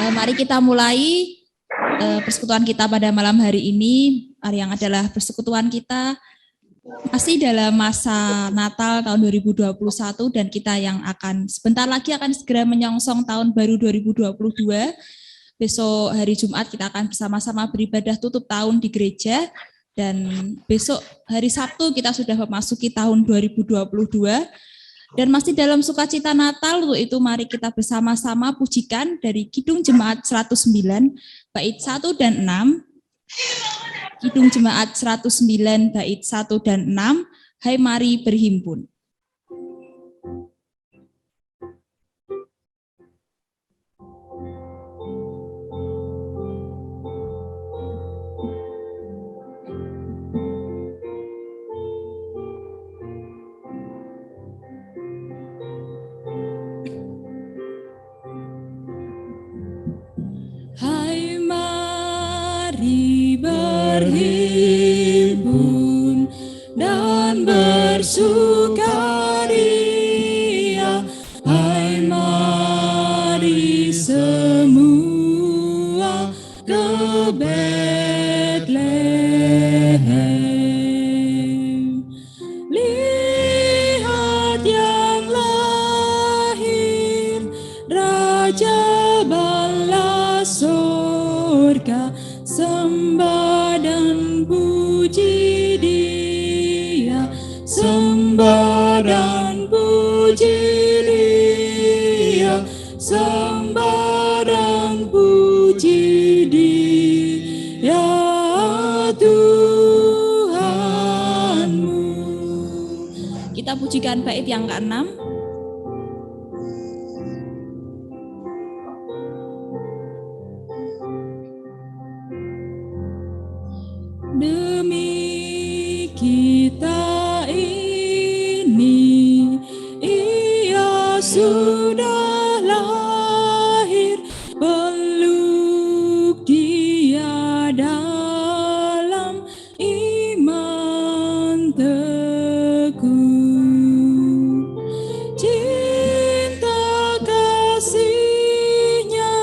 Mari kita mulai persekutuan kita pada malam hari ini, yang adalah persekutuan kita masih dalam masa Natal tahun 2021 dan kita yang akan sebentar lagi akan segera menyongsong tahun baru 2022. Besok hari Jumat kita akan bersama-sama beribadah tutup tahun di gereja dan besok hari Sabtu kita sudah memasuki tahun 2022. Dan masih dalam sukacita Natal, untuk itu mari kita bersama-sama pujikan dari Kidung Jemaat 109, bait 1 dan 6. Kidung Jemaat 109, bait 1 dan 6, Hai mari berhimpun. Hai mari berhimpun dan bersukaria, hai mari semua ke Betlehem. Lihat yang lahir, Raja bala surga, sembah dan puji Dia, sembah dan puji Dia, sembah dan puji Dia Tuhanmu. Kita pujikan bait yang ke-6. Demi kita ini, Ia sudah lahir, peluk Dia dalam iman teguh. Cinta kasih-Nya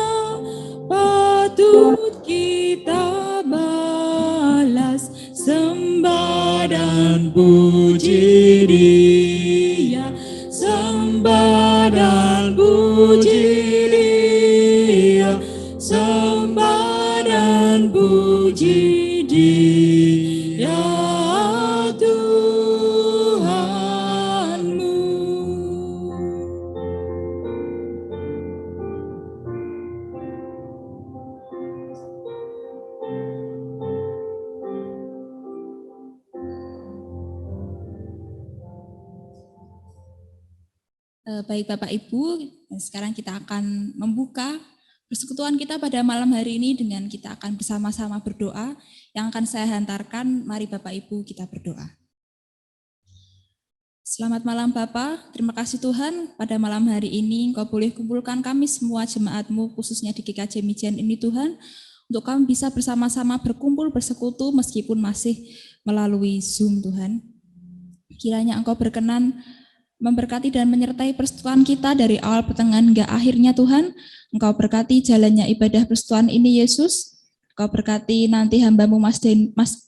patut kita balas, sembah dan puji Dia, sembah dan puji Dia, sembah dan puji Dia Tuhanmu. Baik Bapak Ibu, sekarang kita akan membuka persekutuan kita pada malam hari ini dengan kita akan bersama-sama berdoa. Yang akan saya hantarkan, mari Bapak Ibu kita berdoa. Selamat malam Bapak, terima kasih Tuhan pada malam hari ini Engkau boleh kumpulkan kami semua jemaat-Mu khususnya di GKJ Mijen ini Tuhan, untuk kami bisa bersama-sama berkumpul bersekutu meskipun masih melalui Zoom Tuhan. Kiranya Engkau berkenan memberkati dan menyertai persekutuan kita dari awal pertengahan hingga akhirnya Tuhan. Engkau berkati jalannya ibadah persekutuan ini Yesus. Engkau berkati nanti hamba-Mu Mas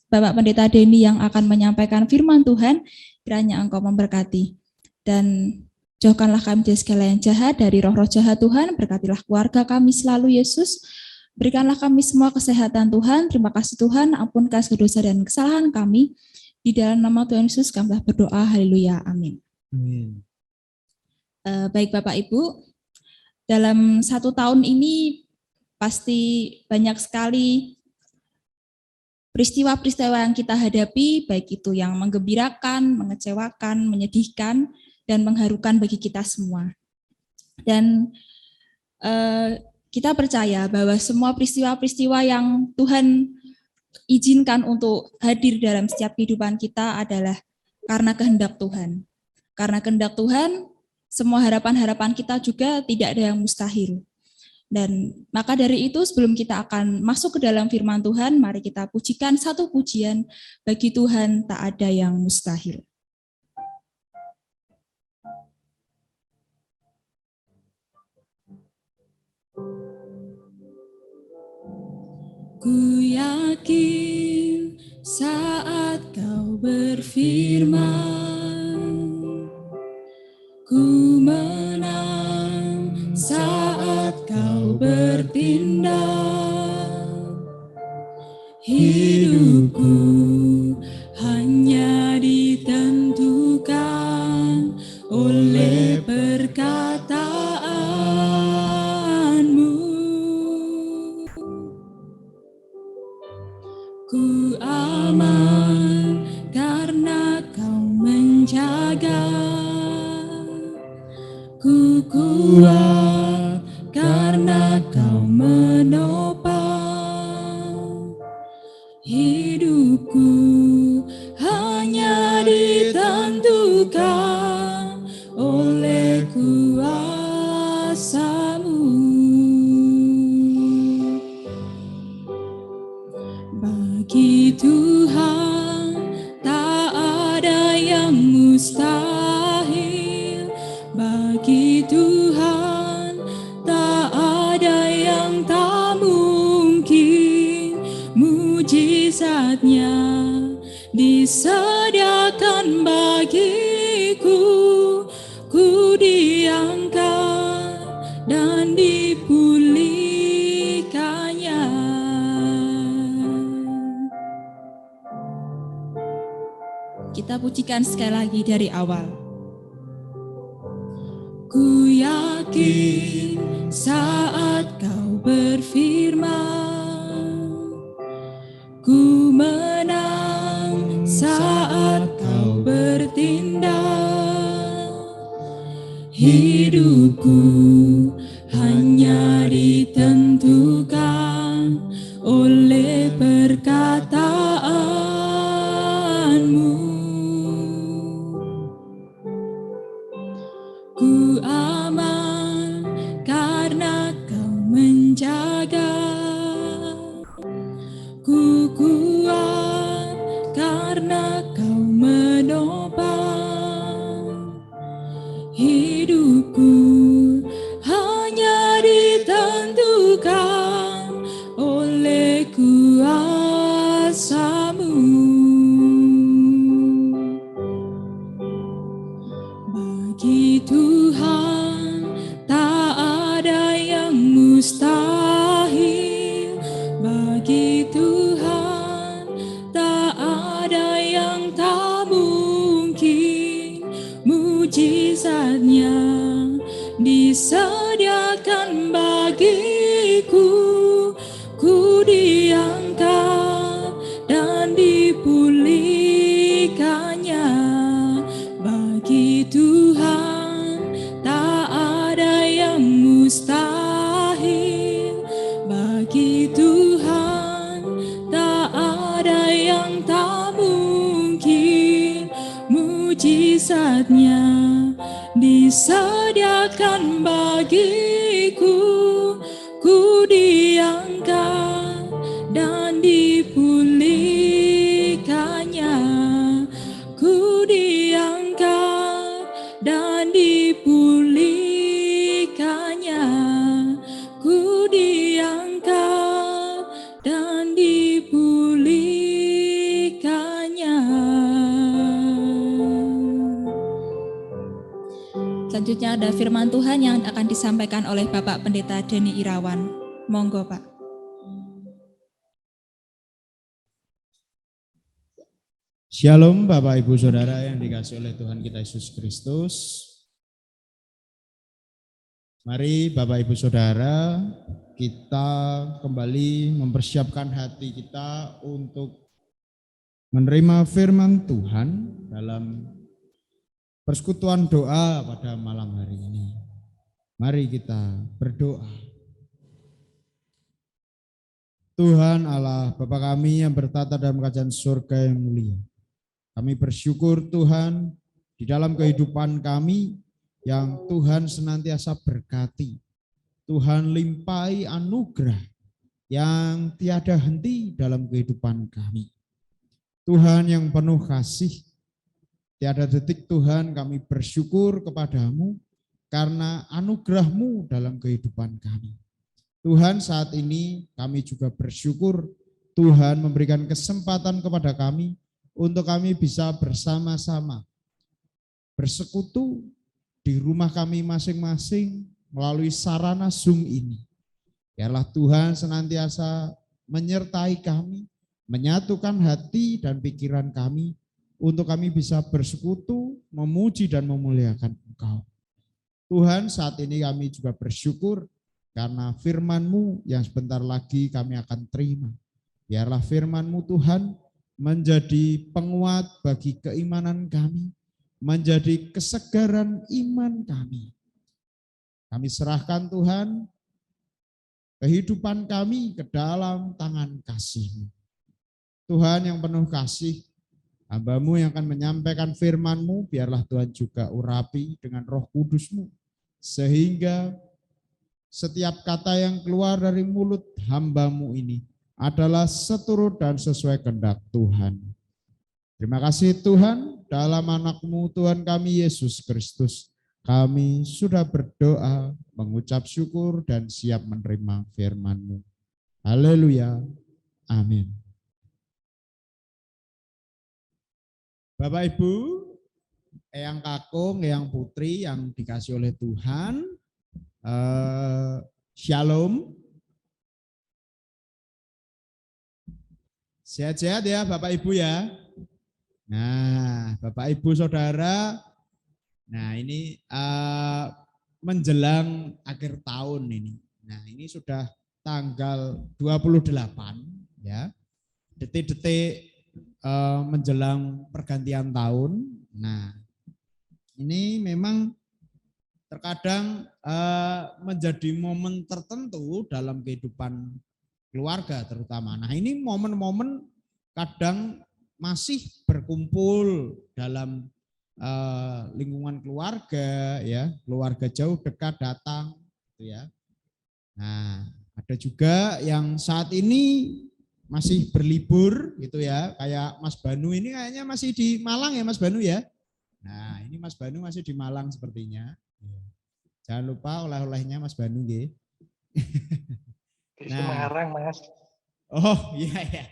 Bapak Pendeta Denny yang akan menyampaikan firman Tuhan. Kiranya Engkau memberkati. Dan jauhkanlah kami dari segala yang jahat, dari roh-roh jahat Tuhan. Berkatilah keluarga kami selalu Yesus. Berikanlah kami semua kesehatan Tuhan. Terima kasih Tuhan, ampunkan segala dosa dan kesalahan kami. Di dalam nama Tuhan Yesus kami telah berdoa. Haleluya. Amin. Amin. Baik Bapak Ibu, dalam 1 tahun ini pasti banyak sekali peristiwa-peristiwa yang kita hadapi, baik itu yang menggembirakan, mengecewakan, menyedihkan, dan mengharukan bagi kita semua. Dan kita percaya bahwa semua peristiwa-peristiwa yang Tuhan izinkan untuk hadir dalam setiap kehidupan kita adalah karena kehendak Tuhan. Karena kehendak Tuhan, semua harapan-harapan kita juga tidak ada yang mustahil. Dan maka dari itu sebelum kita akan masuk ke dalam firman Tuhan, mari kita pujikan satu pujian, bagi Tuhan tak ada yang mustahil. Ku yakin saat kau berfirman, ku menang saat kau bertindak. Hidupku hanya ditentukan oleh perkataanmu. Ku aman karena kau menjaga. Ku kuat karena kau menopang. Hidupku hanya ditentukan oleh kuasa-Mu. Bagi Tuhan tak ada yang mustahil. Bagi Tuhan tak ada yang tak mungkin. Mujizatnya disediakan bagiku. Ku diangkat dan dipulihkannya. Kita pujikan sekali lagi dari awal. Ku yakin saat kau berfirman, ku menang saat kau bertindak. Hidupku hanya ditentukan oleh perkataanmu. Ku aman karena kau menjaga. Ku kuat karena kau menopang. Hidupku hanya ditentukan oleh kuasa-Mu. Bagi Tuhan tak ada yang mustahil. Bagi Tuhan tak ada yang tak mungkin. Mujizatnya disediakan bagiku. Ku diangkat dan dipulihkannya. Bagi Tuhan tak ada yang mustahil. Bagi Tuhan tak ada yang tak mungkin. Mujizatnya disediakan bagiku. Ku diangkat dan dipulihkannya. Ku diangkat dan dipulihkannya. Ku diangkat dan dipulihkannya. Selanjutnya ada firman Tuhan yang akan disampaikan oleh Bapak Pendeta Denny Irawan. Monggo, Pak. Shalom Bapak Ibu Saudara yang dikasihi oleh Tuhan kita Yesus Kristus. Mari Bapak Ibu Saudara, kita kembali mempersiapkan hati kita untuk menerima firman Tuhan dalam persekutuan doa pada malam hari ini. Mari kita berdoa. Tuhan Allah Bapa kami yang bertata dalam kerajaan surga yang mulia. Kami bersyukur Tuhan di dalam kehidupan kami yang Tuhan senantiasa berkati. Tuhan limpahi anugerah yang tiada henti dalam kehidupan kami. Tuhan yang penuh kasih, tiada detik Tuhan kami bersyukur kepadamu karena anugerah-Mu dalam kehidupan kami. Tuhan, saat ini kami juga bersyukur Tuhan memberikan kesempatan kepada kami untuk kami bisa bersama-sama bersekutu di rumah kami masing-masing melalui sarana Zoom ini. Biarlah Tuhan senantiasa menyertai kami, menyatukan hati dan pikiran kami untuk kami bisa bersekutu, memuji dan memuliakan Engkau. Tuhan, saat ini kami juga bersyukur karena firman-Mu yang sebentar lagi kami akan terima. Biarlah firman-Mu Tuhan menjadi penguat bagi keimanan kami, menjadi kesegaran iman kami. Kami serahkan Tuhan kehidupan kami ke dalam tangan kasih-Mu. Tuhan yang penuh kasih, hamba-Mu yang akan menyampaikan firman-Mu, biarlah Tuhan juga urapi dengan Roh Kudus-Mu, sehingga setiap kata yang keluar dari mulut hamba-Mu ini adalah seturut dan sesuai kehendak Tuhan. Terima kasih Tuhan, dalam anak-Mu Tuhan kami Yesus Kristus, kami sudah berdoa, mengucap syukur dan siap menerima firman-Mu. Haleluya. Amin. Bapak Ibu, Eyang Kakung, Eyang Putri yang dikasih oleh Tuhan, Shalom. Sehat-sehat ya Bapak Ibu ya. Nah, Bapak Ibu Saudara, nah ini menjelang akhir tahun ini. Nah, ini sudah tanggal 28 ya. Detik-detik menjelang pergantian tahun. Nah, ini memang terkadang menjadi momen tertentu dalam kehidupan keluarga terutama. Nah, ini momen-momen kadang masih berkumpul dalam lingkungan keluarga ya, keluarga jauh dekat datang gitu ya. Nah, ada juga yang saat ini masih berlibur gitu ya, kayak Mas Banu ini kayaknya masih di Malang ya Mas Banu ya. Nah, ini Mas Banu masih di Malang sepertinya. Jangan lupa oleh-olehnya Mas Banu nggih. Di Semarang, Mas. Oh, iya ya.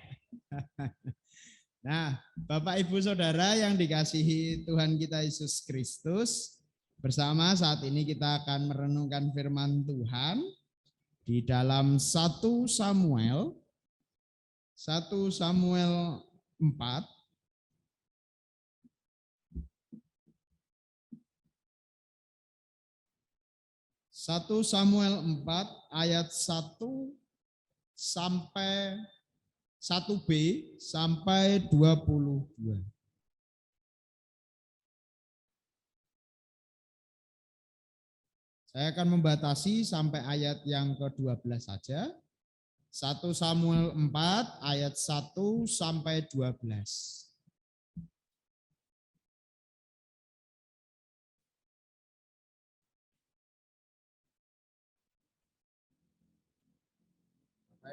Nah, Bapak Ibu Saudara yang dikasihi Tuhan kita Yesus Kristus, bersama saat ini kita akan merenungkan firman Tuhan di dalam 1 Samuel 4. 1 Samuel 4 ayat 1 sampai 1b sampai 22. Saya akan membatasi sampai ayat yang ke-12 saja. 1 Samuel 4 ayat 1 sampai 12.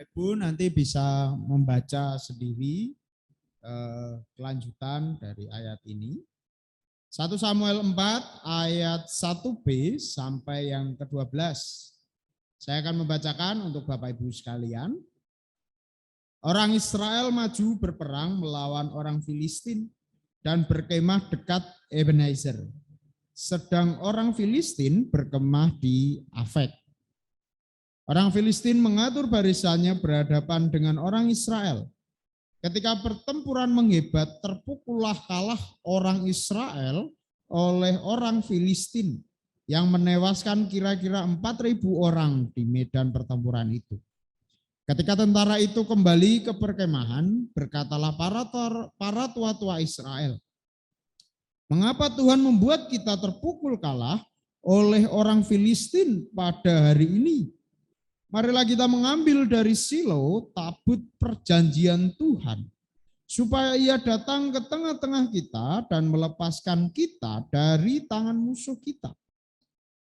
Ibu nanti bisa membaca sendiri kelanjutan dari ayat ini. 1 Samuel 4 ayat 1b sampai yang ke-12. Saya akan membacakan untuk Bapak Ibu sekalian. Orang Israel maju berperang melawan orang Filistin dan berkemah dekat Ebenezer. Sedang orang Filistin berkemah di Afek. Orang Filistin mengatur barisannya berhadapan dengan orang Israel. Ketika pertempuran menghebat, terpukullah kalah orang Israel oleh orang Filistin yang menewaskan kira-kira 4.000 orang di medan pertempuran itu. Ketika tentara itu kembali ke perkemahan, berkatalah para tua-tua Israel, "Mengapa Tuhan membuat kita terpukul kalah oleh orang Filistin pada hari ini? Marilah kita mengambil dari Silo tabut perjanjian Tuhan, supaya ia datang ke tengah-tengah kita dan melepaskan kita dari tangan musuh kita."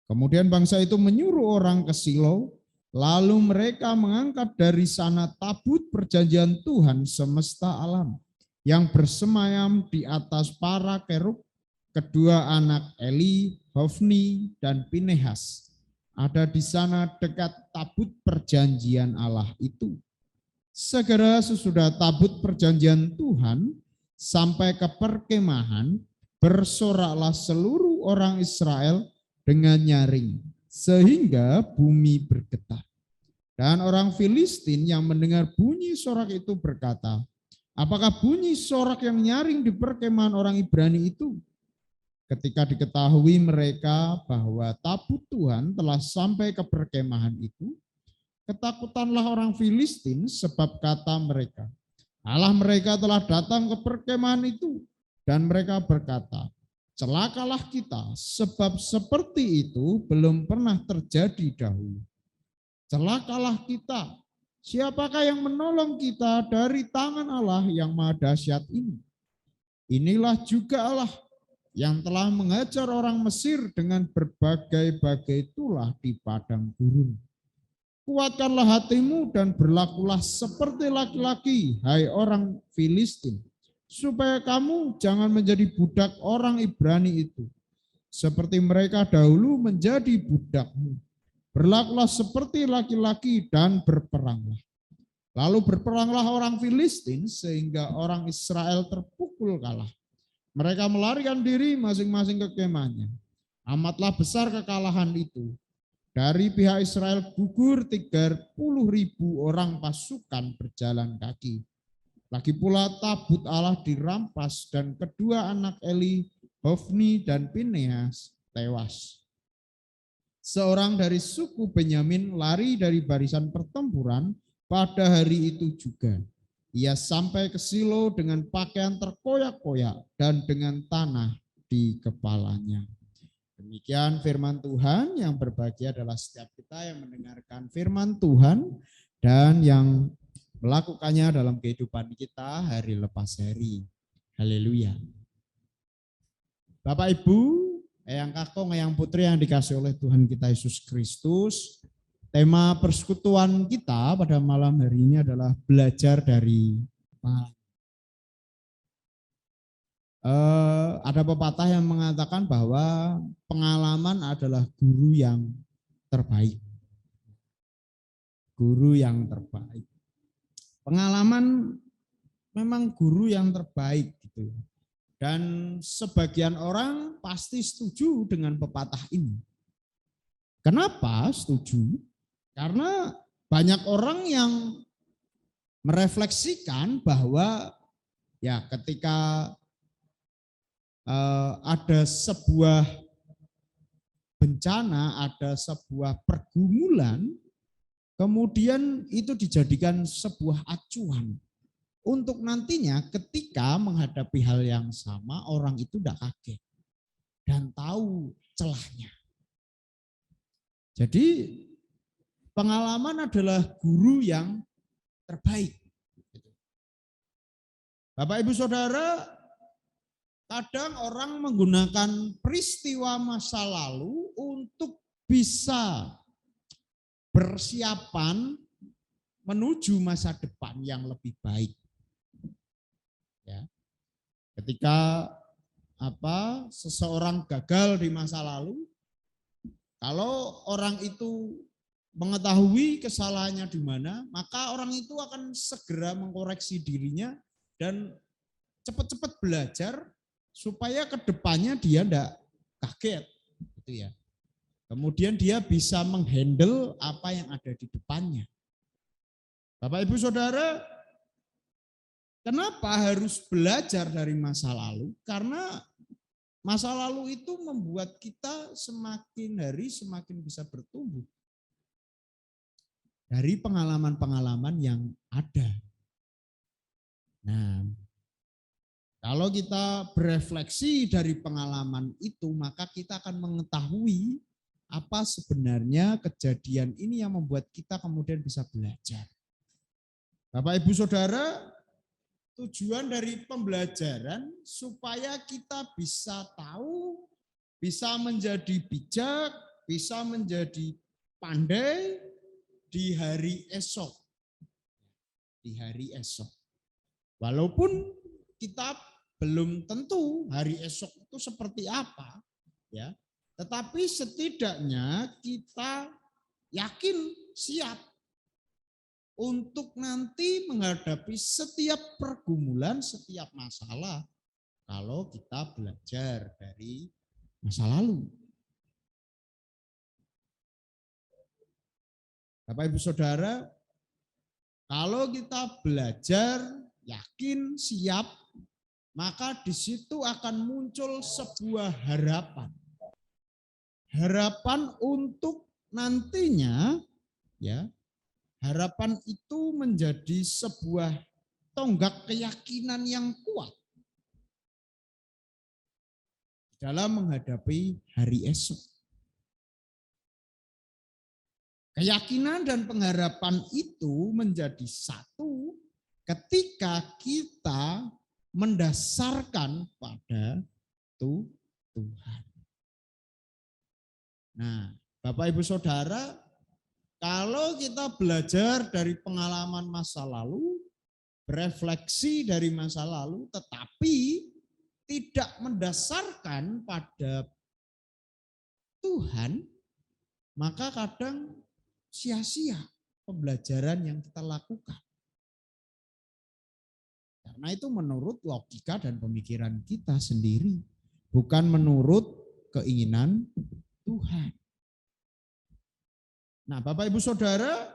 Kemudian bangsa itu menyuruh orang ke Silo, lalu mereka mengangkat dari sana tabut perjanjian Tuhan semesta alam yang bersemayam di atas para kerub, kedua anak Eli, Hofni, dan Pinehas. ada di sana dekat tabut perjanjian Allah itu. Segera sesudah tabut perjanjian Tuhan sampai ke perkemahan, bersoraklah seluruh orang Israel dengan nyaring, sehingga bumi bergetar. Dan orang Filistin yang mendengar bunyi sorak itu berkata, apakah bunyi sorak yang nyaring di perkemahan orang Ibrani itu? Ketika diketahui mereka bahwa tabut Tuhan telah sampai ke perkemahan itu, ketakutanlah orang Filistin sebab kata mereka, Allah mereka telah datang ke perkemahan itu. Dan mereka berkata, celakalah kita sebab seperti itu belum pernah terjadi dahulu. Celakalah kita, siapakah yang menolong kita dari tangan Allah yang maha dahsyat ini? Inilah juga Allah yang telah mengajar orang Mesir dengan berbagai-bagai tulah di padang gurun. Kuatkanlah hatimu dan berlakulah seperti laki-laki, hai orang Filistin, supaya kamu jangan menjadi budak orang Ibrani itu, seperti mereka dahulu menjadi budakmu. Berlakulah seperti laki-laki dan berperanglah. Lalu berperanglah orang Filistin sehingga orang Israel terpukul kalah. Mereka melarikan diri masing-masing ke kemahnya. Amatlah besar kekalahan itu. Dari pihak Israel gugur 30.000 orang pasukan berjalan kaki. Lagi pula tabut Allah dirampas dan kedua anak Eli, Hofni dan Pinehas tewas. Seorang dari suku Benyamin lari dari barisan pertempuran pada hari itu juga. Ia sampai ke Silo dengan pakaian terkoyak-koyak dan dengan tanah di kepalanya. Demikian firman Tuhan. Yang berbahagia adalah setiap kita yang mendengarkan firman Tuhan dan yang melakukannya dalam kehidupan kita hari lepas hari. Haleluya. Bapak Ibu, Eyang Kakong, Eyang Putri yang dikasih oleh Tuhan kita Yesus Kristus, tema persekutuan kita pada malam hari ini adalah belajar dari ada pepatah yang mengatakan bahwa pengalaman adalah guru yang terbaik. Guru yang terbaik. Pengalaman memang guru yang terbaik gitu. Dan sebagian orang pasti setuju dengan pepatah ini. Kenapa setuju? Karena banyak orang yang merefleksikan bahwa ya ketika ada sebuah bencana, ada sebuah pergumulan, kemudian itu dijadikan sebuah acuan. Untuk nantinya ketika menghadapi hal yang sama, orang itu tidak kaget dan tahu celahnya. Jadi pengalaman adalah guru yang terbaik. Bapak Ibu Saudara, kadang orang menggunakan peristiwa masa lalu untuk bisa persiapan menuju masa depan yang lebih baik. Ya. Ketika seseorang gagal di masa lalu, kalau orang itu mengetahui kesalahannya di mana, maka orang itu akan segera mengkoreksi dirinya dan cepat-cepat belajar supaya ke depannya dia tidak kaget, gitu ya. Kemudian dia bisa menghandle apa yang ada di depannya. Bapak Ibu Saudara, kenapa harus belajar dari masa lalu? Karena masa lalu itu membuat kita semakin hari semakin bisa bertumbuh dari pengalaman-pengalaman yang ada. Nah, kalau kita berefleksi dari pengalaman itu, maka kita akan mengetahui apa sebenarnya kejadian ini yang membuat kita kemudian bisa belajar. Bapak Ibu Saudara, tujuan dari pembelajaran supaya kita bisa tahu, bisa menjadi bijak, bisa menjadi pandai di hari esok. Di hari esok. Walaupun kita belum tentu hari esok itu seperti apa, ya. Tetapi setidaknya kita yakin siap untuk nanti menghadapi setiap pergumulan, setiap masalah kalau kita belajar dari masa lalu. Bapak Ibu Saudara, kalau kita belajar yakin siap, maka di situ akan muncul sebuah harapan. Harapan untuk nantinya, ya, harapan itu menjadi sebuah tonggak keyakinan yang kuat dalam menghadapi hari esok. Keyakinan dan pengharapan itu menjadi satu ketika kita mendasarkan pada Tuhan. Nah, Bapak Ibu Saudara, kalau kita belajar dari pengalaman masa lalu, berefleksi dari masa lalu, tetapi tidak mendasarkan pada Tuhan, maka kadang sia-sia pembelajaran yang kita lakukan. Karena itu menurut logika dan pemikiran kita sendiri, bukan menurut keinginan Tuhan. Nah, Bapak Ibu Saudara,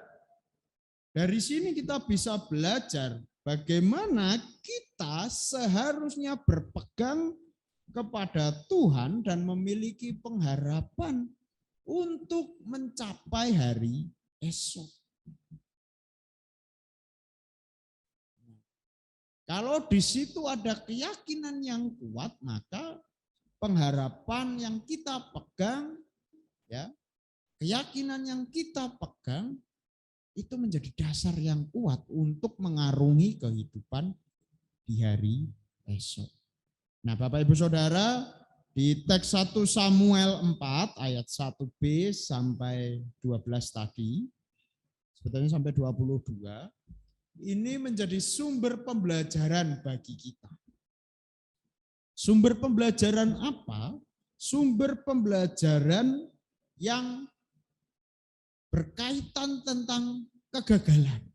dari sini kita bisa belajar bagaimana kita seharusnya berpegang kepada Tuhan dan memiliki pengharapan untuk mencapai hari esok. Kalau di situ ada keyakinan yang kuat, maka pengharapan yang kita pegang, ya, keyakinan yang kita pegang itu menjadi dasar yang kuat untuk mengarungi kehidupan di hari esok. Nah, Bapak Ibu Saudara, di teks 1 Samuel 4 ayat 1b sampai 12 tadi, sebetulnya sampai 22, ini menjadi sumber pembelajaran bagi kita. Sumber pembelajaran apa? Sumber pembelajaran yang berkaitan tentang kegagalan,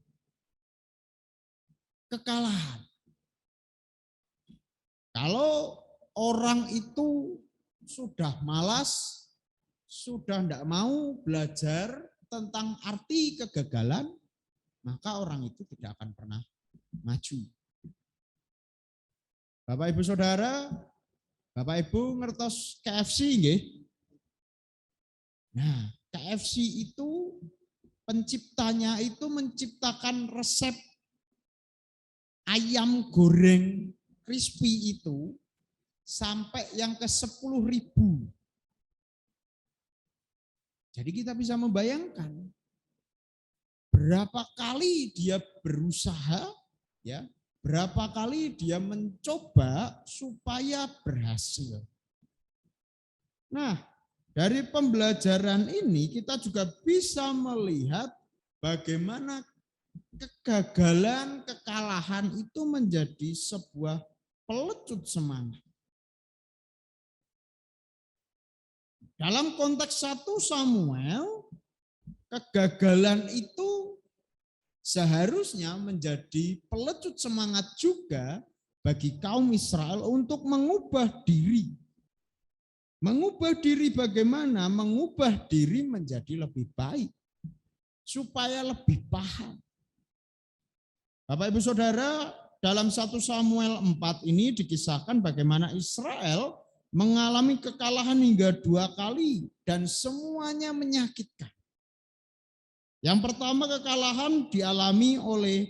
kekalahan. Kalau orang itu sudah malas, sudah tidak mau belajar tentang arti kegagalan, maka orang itu tidak akan pernah maju. Bapak Ibu Saudara, Bapak Ibu ngertos KFC nggih? Nah, KFC itu penciptanya itu menciptakan resep ayam goreng crispy itu sampai yang ke 10.000. Jadi kita bisa membayangkan berapa kali dia berusaha, ya, berapa kali dia mencoba supaya berhasil. Nah, dari pembelajaran ini kita juga bisa melihat bagaimana kegagalan, kekalahan itu menjadi sebuah pelecut semangat. Dalam konteks 1 Samuel, kegagalan itu seharusnya menjadi pelecut semangat juga bagi kaum Israel untuk mengubah diri. Mengubah diri bagaimana? Mengubah diri menjadi lebih baik, supaya lebih paham. Bapak Ibu Saudara, dalam 1 Samuel 4 ini dikisahkan bagaimana Israel mengalami kekalahan hingga 2 kali dan semuanya menyakitkan. Yang pertama kekalahan dialami oleh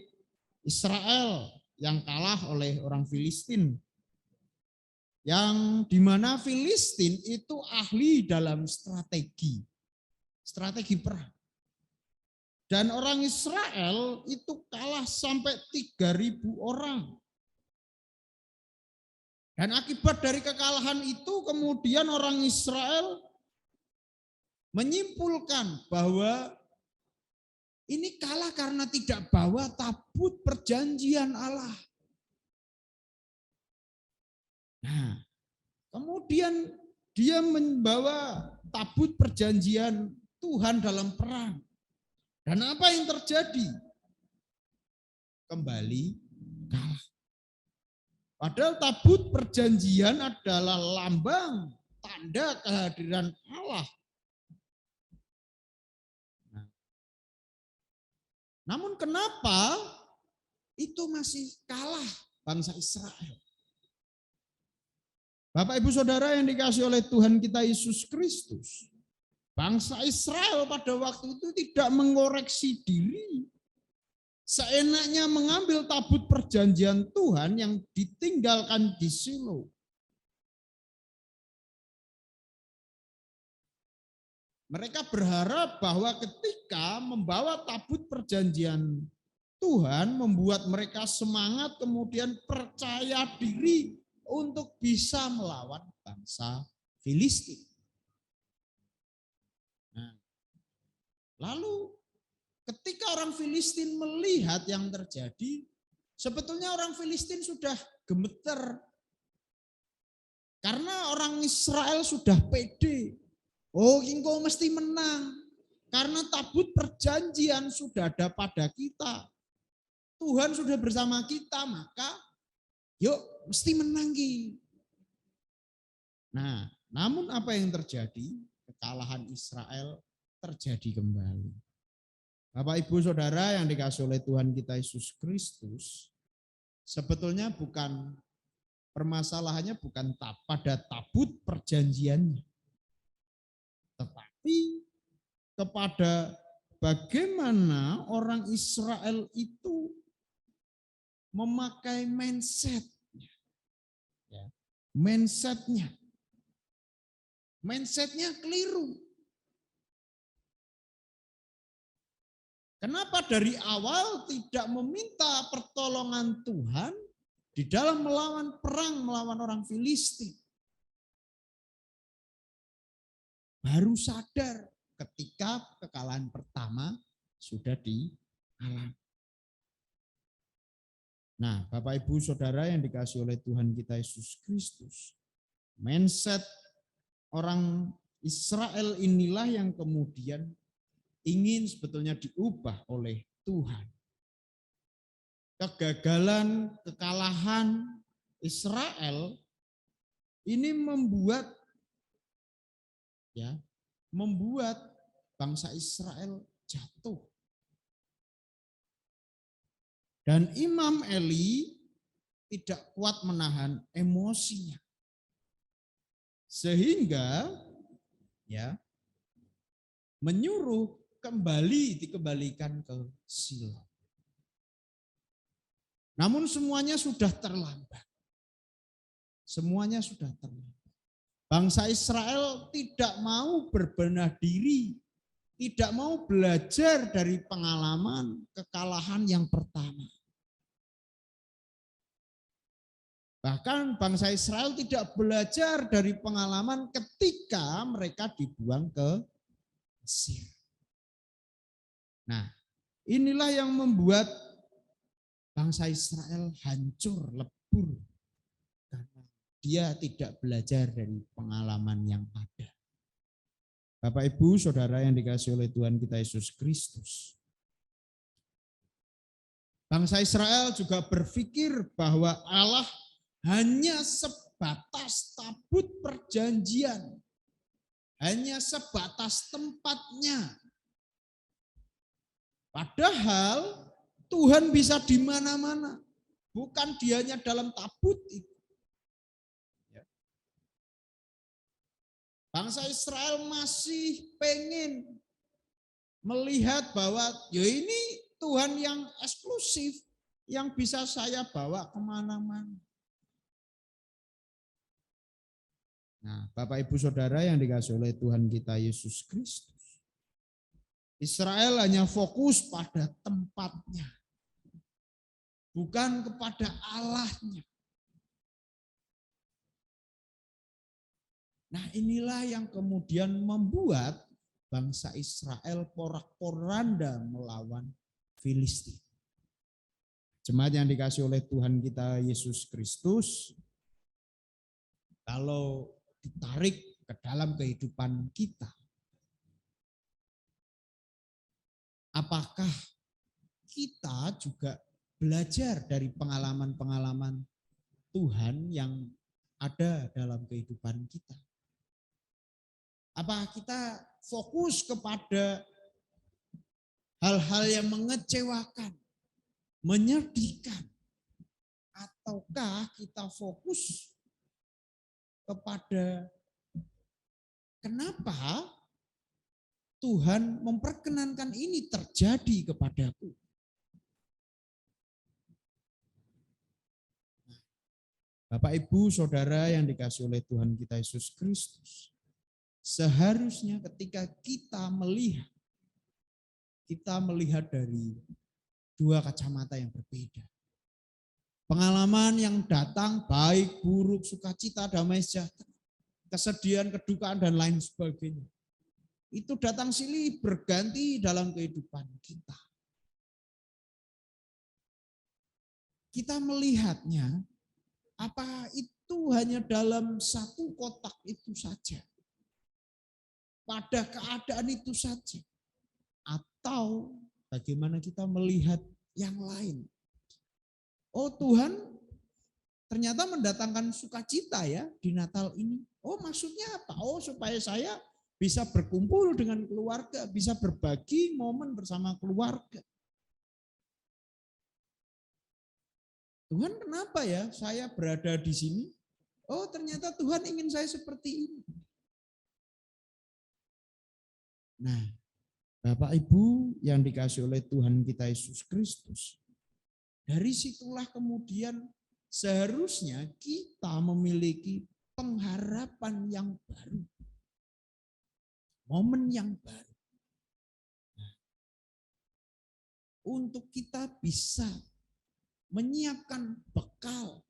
Israel yang kalah oleh orang Filistin. Yang dimana Filistin itu ahli dalam strategi perang. Dan orang Israel itu kalah sampai 3.000 orang. Dan akibat dari kekalahan itu kemudian orang Israel menyimpulkan bahwa ini kalah karena tidak bawa tabut perjanjian Allah. Nah, kemudian dia membawa tabut perjanjian Tuhan dalam perang. Dan apa yang terjadi? Kembali kalah. Padahal tabut perjanjian adalah lambang, tanda kehadiran Allah. Namun kenapa itu masih kalah bangsa Israel? Bapak Ibu Saudara yang dikasihi oleh Tuhan kita Yesus Kristus, bangsa Israel pada waktu itu tidak mengoreksi diri. Seenaknya mengambil tabut perjanjian Tuhan yang ditinggalkan di Silo. Mereka berharap bahwa ketika membawa tabut perjanjian Tuhan membuat mereka semangat, kemudian percaya diri untuk bisa melawan bangsa Filistin. Nah, lalu ketika orang Filistin melihat yang terjadi, sebetulnya orang Filistin sudah gemeter. Karena orang Israel sudah pede. Oh, engkau mesti menang. Karena tabut perjanjian sudah ada pada kita. Tuhan sudah bersama kita, maka yuk mesti menang. Nah, namun apa yang terjadi? Kekalahan Israel terjadi kembali. Bapak Ibu Saudara yang dikasihi oleh Tuhan kita Yesus Kristus, sebetulnya permasalahannya bukan pada tabut perjanjiannya, tetapi kepada bagaimana orang Israel itu memakai mindsetnya. Mindsetnya keliru. Kenapa dari awal tidak meminta pertolongan Tuhan di dalam melawan perang melawan orang Filistin? Baru sadar ketika kekalahan pertama sudah dialami. Nah, Bapak Ibu Saudara yang dikasihi oleh Tuhan kita Yesus Kristus, mindset orang Israel inilah yang kemudian ingin sebetulnya diubah oleh Tuhan. Kegagalan, kekalahan Israel ini membuat bangsa Israel jatuh. Dan Imam Eli tidak kuat menahan emosinya. Sehingga menyuruh dikembalikan ke Silo. Namun semuanya sudah terlambat. Bangsa Israel tidak mau berbenah diri, tidak mau belajar dari pengalaman kekalahan yang pertama. Bahkan bangsa Israel tidak belajar dari pengalaman ketika mereka dibuang ke Mesir. Nah, inilah yang membuat bangsa Israel hancur, lebur. Karena dia tidak belajar dari pengalaman yang ada. Bapak Ibu Saudara yang dikasihi oleh Tuhan kita Yesus Kristus. Bangsa Israel juga berpikir bahwa Allah hanya sebatas tabut perjanjian. Hanya sebatas tempatnya. Padahal Tuhan bisa di mana-mana. Bukan dianya dalam tabut itu. Bangsa Israel masih pengen melihat bahwa ini Tuhan yang eksklusif. Yang bisa saya bawa kemana-mana. Nah, Bapak Ibu Saudara yang dikasihi oleh Tuhan kita Yesus Kristus. Israel hanya fokus pada tempatnya, bukan kepada Allahnya. Nah, inilah yang kemudian membuat bangsa Israel porak-poranda melawan Filistin. Jemaat yang dikasihi oleh Tuhan kita Yesus Kristus, kalau ditarik ke dalam kehidupan kita. Apakah kita juga belajar dari pengalaman-pengalaman Tuhan yang ada dalam kehidupan kita? Apakah kita fokus kepada hal-hal yang mengecewakan, menyedihkan, ataukah kita fokus kepada kenapa Tuhan memperkenankan ini terjadi kepadaku? Bapak, Ibu, Saudara yang dikasihi oleh Tuhan kita Yesus Kristus, seharusnya ketika kita melihat dari dua kacamata yang berbeda. Pengalaman yang datang baik, buruk, sukacita, damai sejahtera, kesedihan, kedukaan, dan lain sebagainya. Itu datang silih berganti dalam kehidupan kita. Kita melihatnya, apa itu hanya dalam satu kotak itu saja? Pada keadaan itu saja? Atau bagaimana kita melihat yang lain? Oh, Tuhan ternyata mendatangkan sukacita ya di Natal ini. Oh, maksudnya apa? Oh, supaya saya bisa berkumpul dengan keluarga, bisa berbagi momen bersama keluarga. Tuhan, kenapa ya saya berada di sini? Oh, ternyata Tuhan ingin saya seperti ini. Nah, Bapak Ibu yang dikasihi oleh Tuhan kita Yesus Kristus, dari situlah kemudian seharusnya kita memiliki pengharapan yang baru. Momen yang baru. Untuk kita bisa menyiapkan bekal,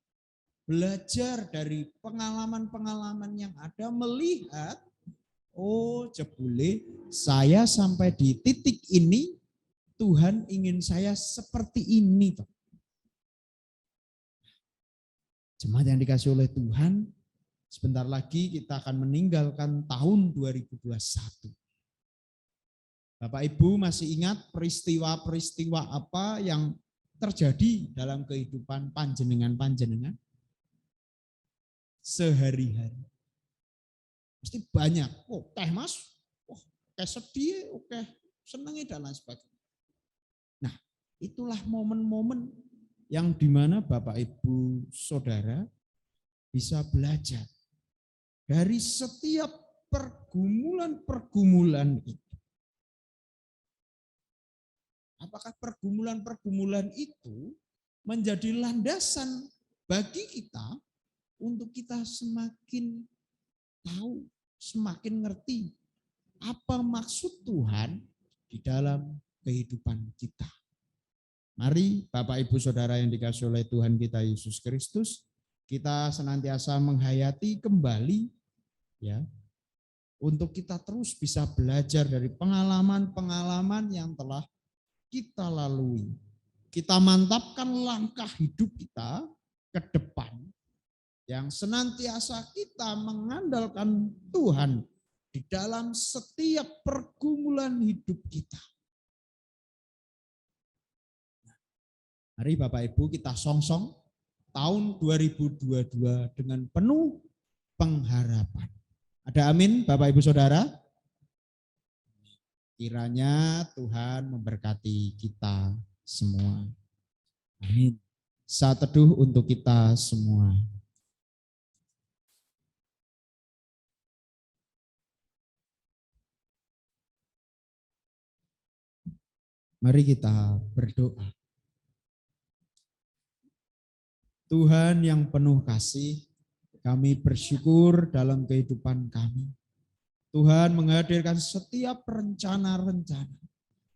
belajar dari pengalaman-pengalaman yang ada, melihat, oh jebule saya sampai di titik ini, Tuhan ingin saya seperti ini. Jemaat yang dikasihi oleh Tuhan, sebentar lagi kita akan meninggalkan tahun 2021. Bapak Ibu masih ingat peristiwa-peristiwa apa yang terjadi dalam kehidupan panjenengan sehari-hari? Pasti banyak. Oh, teh Mas, oh, teh sedih, oke, senengnya dan lain sebagainya. Nah, itulah momen-momen yang dimana Bapak Ibu Saudara bisa belajar dari setiap pergumulan-pergumulan itu. Apakah pergumulan-pergumulan itu menjadi landasan bagi kita untuk kita semakin tahu, semakin ngerti apa maksud Tuhan di dalam kehidupan kita. Mari Bapak Ibu Saudara yang dikasihi oleh Tuhan kita Yesus Kristus, kita senantiasa menghayati kembali ya, untuk kita terus bisa belajar dari pengalaman-pengalaman yang telah kita lalui. Kita mantapkan langkah hidup kita ke depan yang senantiasa kita mengandalkan Tuhan di dalam setiap pergumulan hidup kita. Mari Bapak Ibu kita songsong tahun 2022 dengan penuh pengharapan. Ada amin Bapak Ibu Saudara? Kiranya Tuhan memberkati kita semua. Amin. Saat teduh untuk kita semua. Mari kita berdoa. Tuhan yang penuh kasih, kami bersyukur dalam kehidupan kami. Tuhan menghadirkan setiap rencana-rencana,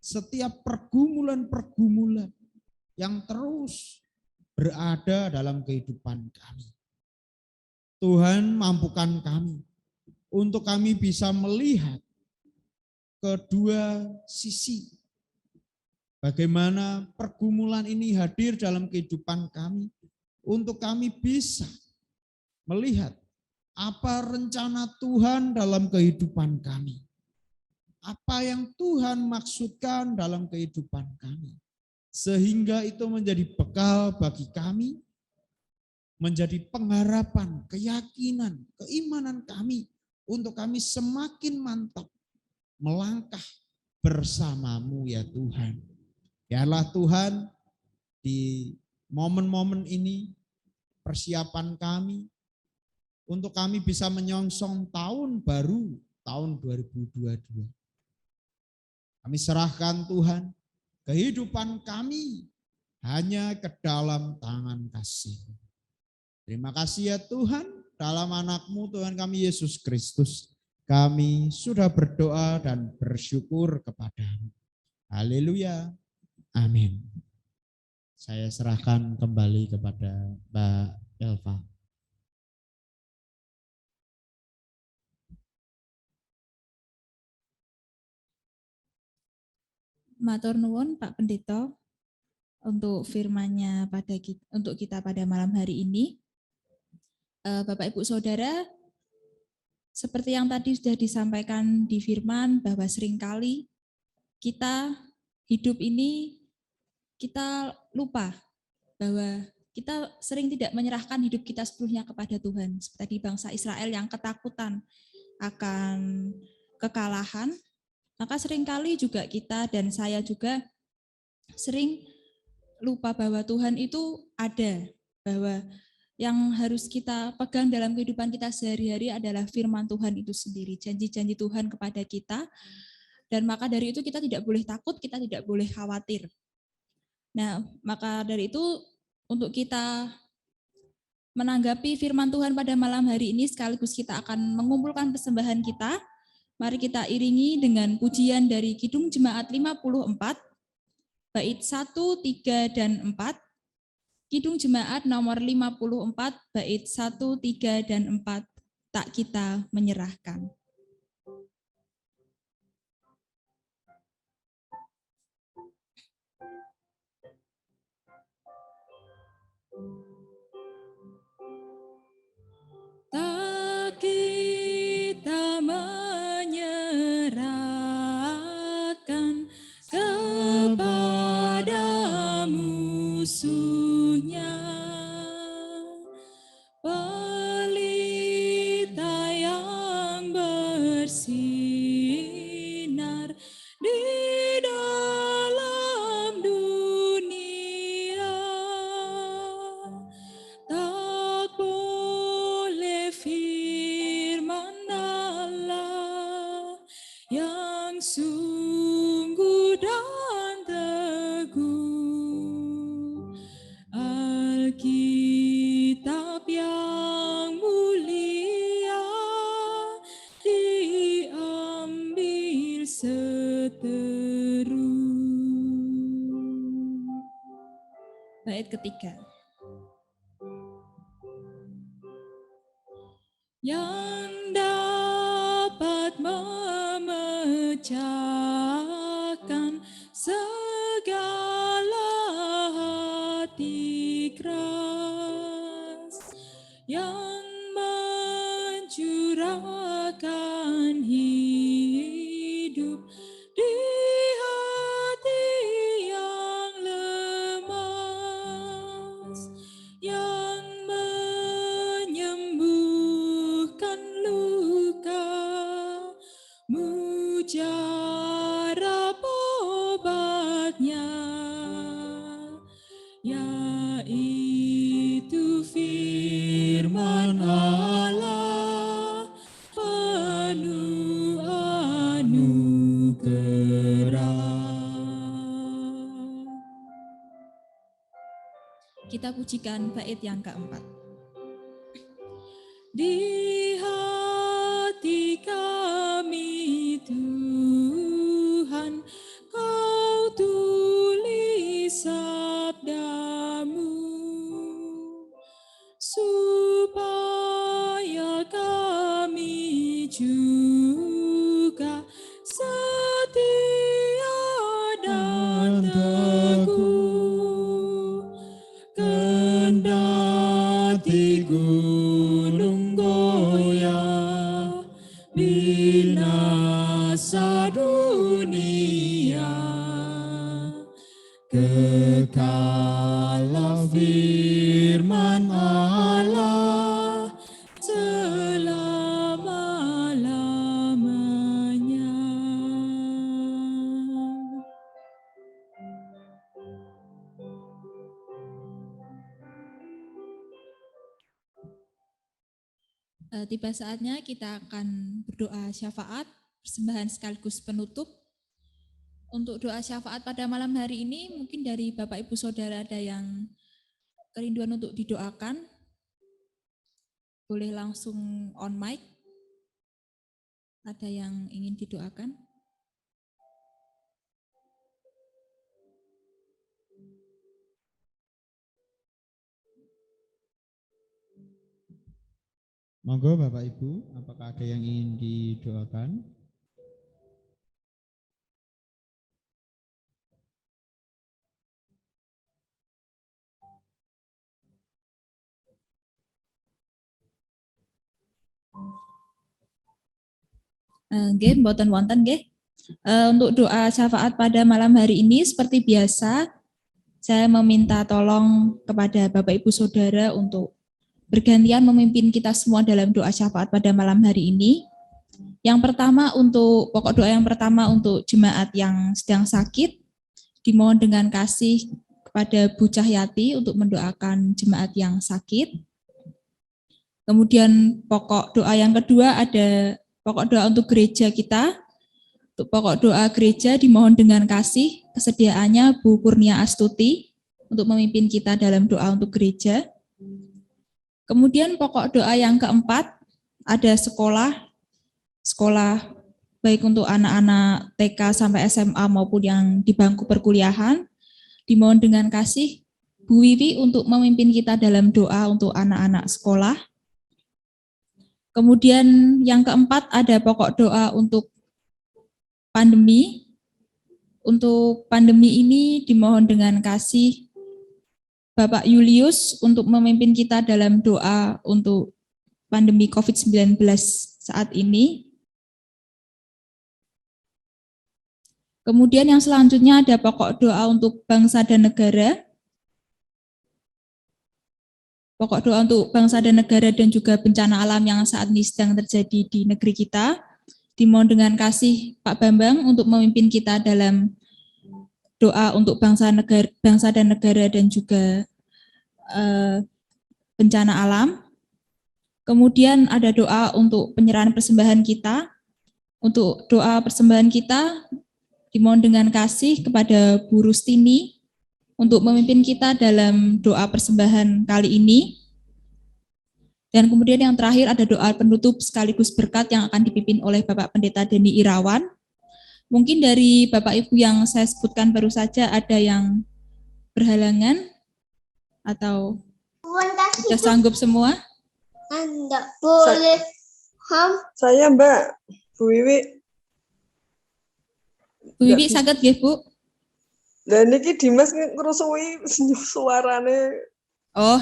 setiap pergumulan-pergumulan yang terus berada dalam kehidupan kami. Tuhan mampukan kami untuk kami bisa melihat kedua sisi. Bagaimana pergumulan ini hadir dalam kehidupan kami, untuk kami bisa melihat apa rencana Tuhan dalam kehidupan kami. Apa yang Tuhan maksudkan dalam kehidupan kami. Sehingga itu menjadi bekal bagi kami, menjadi pengharapan, keyakinan, keimanan kami untuk kami semakin mantap melangkah bersama-Mu ya Tuhan. Biarlah Tuhan di momen-momen ini persiapan kami untuk kami bisa menyongsong tahun baru tahun 2022. Kami serahkan Tuhan kehidupan kami hanya ke dalam tangan kasih. Terima kasih ya Tuhan, dalam anak-Mu Tuhan kami Yesus Kristus. Kami sudah berdoa dan bersyukur kepada-Mu. Haleluya. Amin. Saya serahkan kembali kepada Mbak Elva. Matur nuwun Pak Pendeta untuk firman-Nya untuk kita pada malam hari ini. Bapak Ibu Saudara, seperti yang tadi sudah disampaikan di firman bahwa seringkali kita hidup ini kita lupa bahwa kita sering tidak menyerahkan hidup kita sepenuhnya kepada Tuhan. Seperti bangsa Israel yang ketakutan akan kekalahan, maka seringkali juga kita dan saya juga sering lupa bahwa Tuhan itu ada, bahwa yang harus kita pegang dalam kehidupan kita sehari-hari adalah firman Tuhan itu sendiri, janji-janji Tuhan kepada kita, dan maka dari itu kita tidak boleh takut, kita tidak boleh khawatir. Nah, maka dari itu untuk kita menanggapi firman Tuhan pada malam hari ini, sekaligus kita akan mengumpulkan persembahan kita. Mari kita iringi dengan pujian dari Kidung Jemaat 54, bait 1, 3, dan 4. Kidung Jemaat nomor 54, bait 1, 3, dan 4. Tak kita menyerahkan. Tak kita menyerahkan kepada musuhnya, pelita yang bersinar di dalam dunia. Tak boleh firman Allah yang sungguh dan teguh, Alkitab yang mulia diambil seteru. Bait ketiga. Yang dapat memecahkan segala hati keras, yang mencurahkan hidup di hati yang lemas, yang menyembuhkan luka, mujarab obatnya, yaitu firman Allah penuh anugerah. Kita pujikan bait yang keempat. Di hati kami Tuhan, Kau tulis sabdamu, supaya kami juga setia dan teguh, kendati gunung goyang Demikianlah firman Allah selama-lamanya. Tiba saatnya kita akan berdoa syafaat, persembahan sekaligus penutup. Untuk doa syafaat pada malam hari ini, mungkin dari Bapak Ibu Saudara ada yang kerinduan untuk didoakan, boleh langsung on mic. Ada yang ingin didoakan? Monggo Bapak Ibu, apakah ada yang ingin didoakan? Nggih, mboten wonten nggih. Untuk doa syafaat pada malam hari ini seperti biasa, saya meminta tolong kepada Bapak Ibu Saudara untuk bergantian memimpin kita semua dalam doa syafaat pada malam hari ini. Yang pertama untuk pokok doa yang pertama untuk jemaat yang sedang sakit, dimohon dengan kasih kepada Bu Cahyati untuk mendoakan jemaat yang sakit. Kemudian pokok doa yang kedua ada pokok doa untuk gereja kita. Untuk pokok doa gereja dimohon dengan kasih kesediaannya Bu Kurnia Astuti untuk memimpin kita dalam doa untuk gereja. Kemudian pokok doa yang keempat ada sekolah baik untuk anak-anak TK sampai SMA maupun yang di bangku perkuliahan. Dimohon dengan kasih Bu Wiwi untuk memimpin kita dalam doa untuk anak-anak sekolah. Kemudian yang keempat ada pokok doa untuk pandemi. Untuk pandemi ini dimohon dengan kasih Bapak Julius untuk memimpin kita dalam doa untuk pandemi COVID-19 saat ini. Kemudian yang selanjutnya ada pokok doa untuk bangsa dan negara. Pokok doa untuk bangsa dan negara dan juga bencana alam yang saat ini sedang terjadi di negeri kita. Dimohon dengan kasih Pak Bambang untuk memimpin kita dalam doa untuk bangsa dan negara dan juga bencana alam. Kemudian ada doa untuk penyerahan persembahan kita. Untuk doa persembahan kita dimohon dengan kasih kepada Bu Rustini untuk memimpin kita dalam doa persembahan kali ini. Dan kemudian yang terakhir ada doa penutup sekaligus berkat yang akan dipimpin oleh Bapak Pendeta Denny Irawan. Mungkin dari Bapak Ibu yang saya sebutkan baru saja ada yang berhalangan atau sudah sanggup semua? Enggak boleh. Saya Mbak, Bu Wiwi. Bu Wiwi saged nggih, Bu? Lah niki Dimas ngrusui suarane. Oh,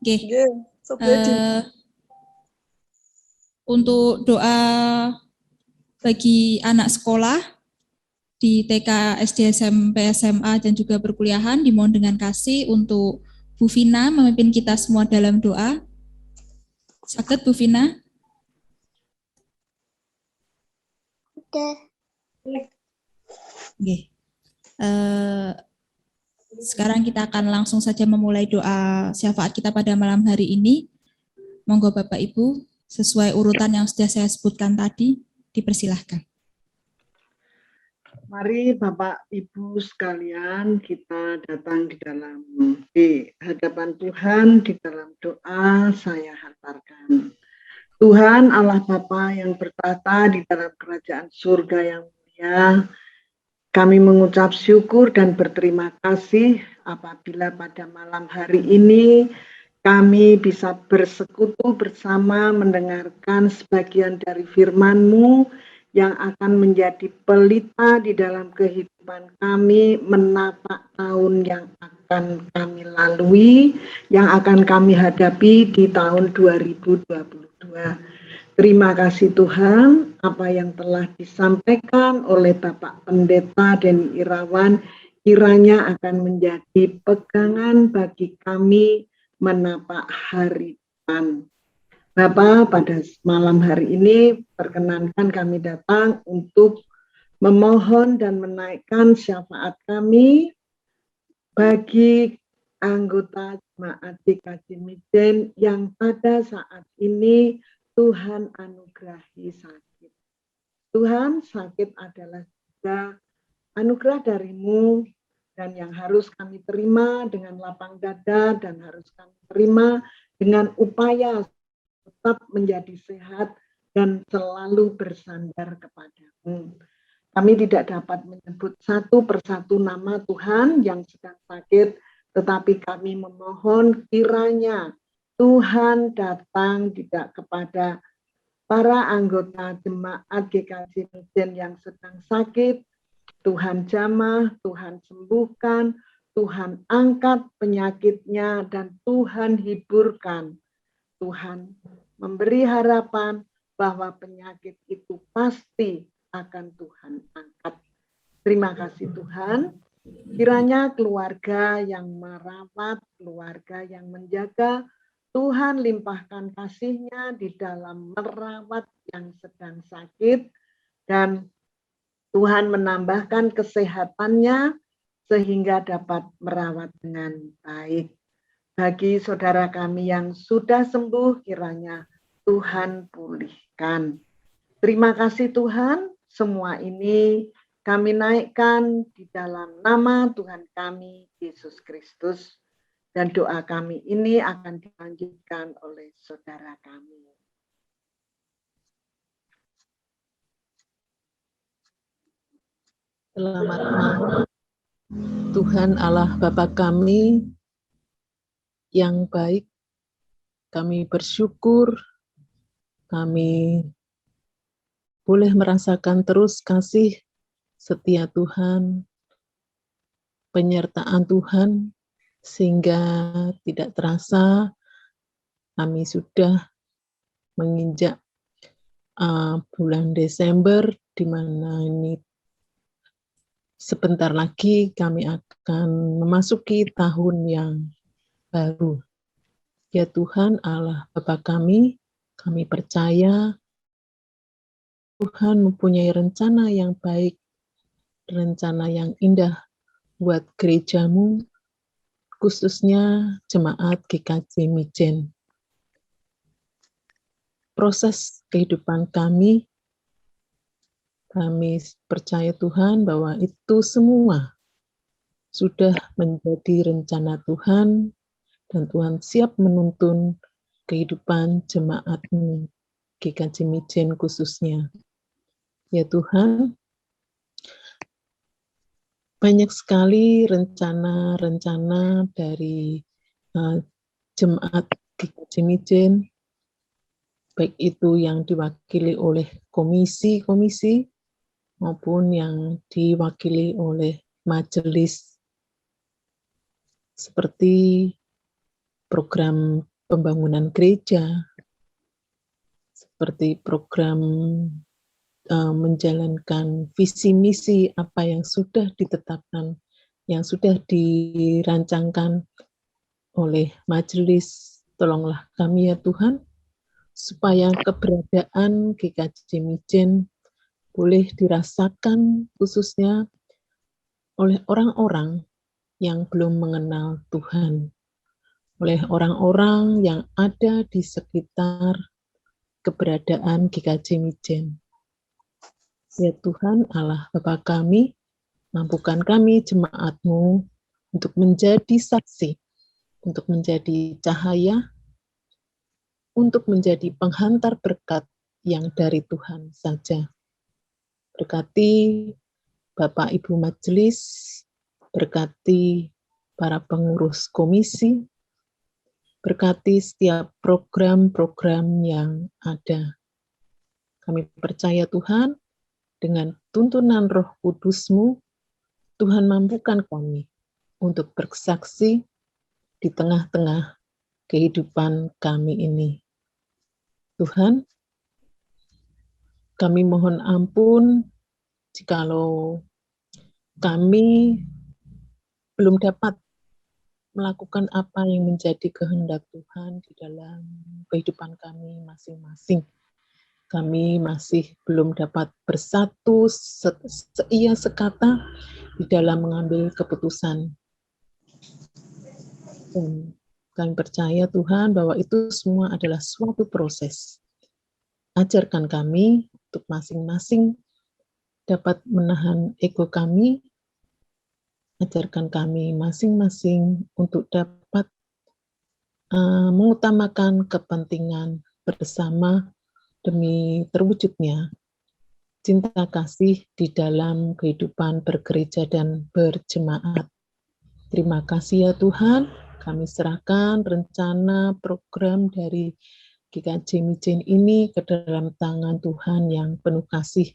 nggih. Untuk doa bagi anak sekolah di TK, SD, SMP, SMA, dan juga perkuliahan, dimohon dengan kasih untuk Bu Vina memimpin kita semua dalam doa. Saged Bu Vina? Oke. Oke. Sekarang kita akan langsung saja memulai doa syafaat kita pada malam hari ini. Monggo Bapak Ibu, sesuai urutan yang sudah saya sebutkan tadi, dipersilahkan. Mari Bapak Ibu sekalian kita datang di hadapan Tuhan di dalam doa saya hantarkan. Tuhan Allah Bapa yang bertata di dalam kerajaan surga yang mulia, kami mengucap syukur dan berterima kasih apabila pada malam hari ini kami bisa bersekutu bersama mendengarkan sebagian dari firman-Mu yang akan menjadi pelita di dalam kehidupan kami menapak tahun yang akan kami lalui, yang akan kami hadapi di tahun 2022. Terima kasih Tuhan, apa yang telah disampaikan oleh Bapak Pendeta Denny Irawan kiranya akan menjadi pegangan bagi kami menapak hari depan. Bapa, pada malam hari ini perkenankan kami datang untuk memohon dan menaikkan syafaat kami bagi anggota jemaat GKJ Mijen yang pada saat ini Tuhan anugerahi sakit. Tuhan, sakit adalah juga anugerah darimu dan yang harus kami terima dengan lapang dada dan harus kami terima dengan upaya tetap menjadi sehat dan selalu bersandar kepadamu. Kami tidak dapat menyebut satu persatu nama Tuhan yang sedang sakit, tetapi kami memohon kiranya Tuhan datang tidak kepada para anggota jemaat GKJ Mijen yang sedang sakit. Tuhan jamah, Tuhan sembuhkan, Tuhan angkat penyakitnya, dan Tuhan hiburkan. Tuhan memberi harapan bahwa penyakit itu pasti akan Tuhan angkat. Terima kasih Tuhan. Kiranya keluarga yang merawat, keluarga yang menjaga, Tuhan limpahkan kasih-Nya di dalam merawat yang sedang sakit, dan Tuhan menambahkan kesehatannya sehingga dapat merawat dengan baik. Bagi saudara kami yang sudah sembuh, kiranya Tuhan pulihkan. Terima kasih Tuhan, semua ini kami naikkan di dalam nama Tuhan kami, Yesus Kristus. Dan doa kami ini akan dilanjutkan oleh saudara kami. Selamat malam, Tuhan Allah Bapa kami yang baik. Kami bersyukur, kami boleh merasakan terus kasih setia Tuhan, penyertaan Tuhan, sehingga tidak terasa kami sudah menginjak bulan Desember, di mana ini sebentar lagi kami akan memasuki tahun yang baru. Ya Tuhan Allah Bapa kami percaya Tuhan mempunyai rencana yang baik, rencana yang indah buat gerejamu, khususnya jemaat GKJ Mijen. Proses kehidupan kami percaya Tuhan bahwa itu semua sudah menjadi rencana Tuhan, dan Tuhan siap menuntun kehidupan jemaat-Mu, GKJ Mijen khususnya. Ya Tuhan, banyak sekali rencana-rencana dari jemaat GKJ Mijen, baik itu yang diwakili oleh komisi-komisi maupun yang diwakili oleh majelis, seperti program pembangunan gereja, seperti program menjalankan visi misi apa yang sudah ditetapkan, yang sudah dirancangkan oleh majelis. Tolonglah kami ya Tuhan, supaya keberadaan GKJ Mijen boleh dirasakan khususnya oleh orang-orang yang belum mengenal Tuhan, oleh orang-orang yang ada di sekitar keberadaan GKJ Mijen. Ya Tuhan Allah Bapa kami, mampukan kami jemaat-Mu untuk menjadi saksi, untuk menjadi cahaya, untuk menjadi penghantar berkat yang dari Tuhan saja. Berkati Bapak Ibu Majelis, berkati para pengurus komisi, berkati setiap program-program yang ada. Kami percaya Tuhan, dengan tuntunan Roh Kudus-Mu, Tuhan mampukan kami untuk bersaksi di tengah-tengah kehidupan kami ini. Tuhan, kami mohon ampun jikalau kami belum dapat melakukan apa yang menjadi kehendak Tuhan di dalam kehidupan kami masing-masing. Kami masih belum dapat bersatu seia sekata di dalam mengambil keputusan. Dan kami percaya Tuhan bahwa itu semua adalah suatu proses. Ajarkan kami untuk masing-masing dapat menahan ego kami, ajarkan kami masing-masing untuk dapat mengutamakan kepentingan bersama demi terwujudnya cinta kasih di dalam kehidupan bergereja dan berjemaat. Terima kasih ya Tuhan, kami serahkan rencana program dari GKJ Mijen ini ke dalam tangan Tuhan yang penuh kasih.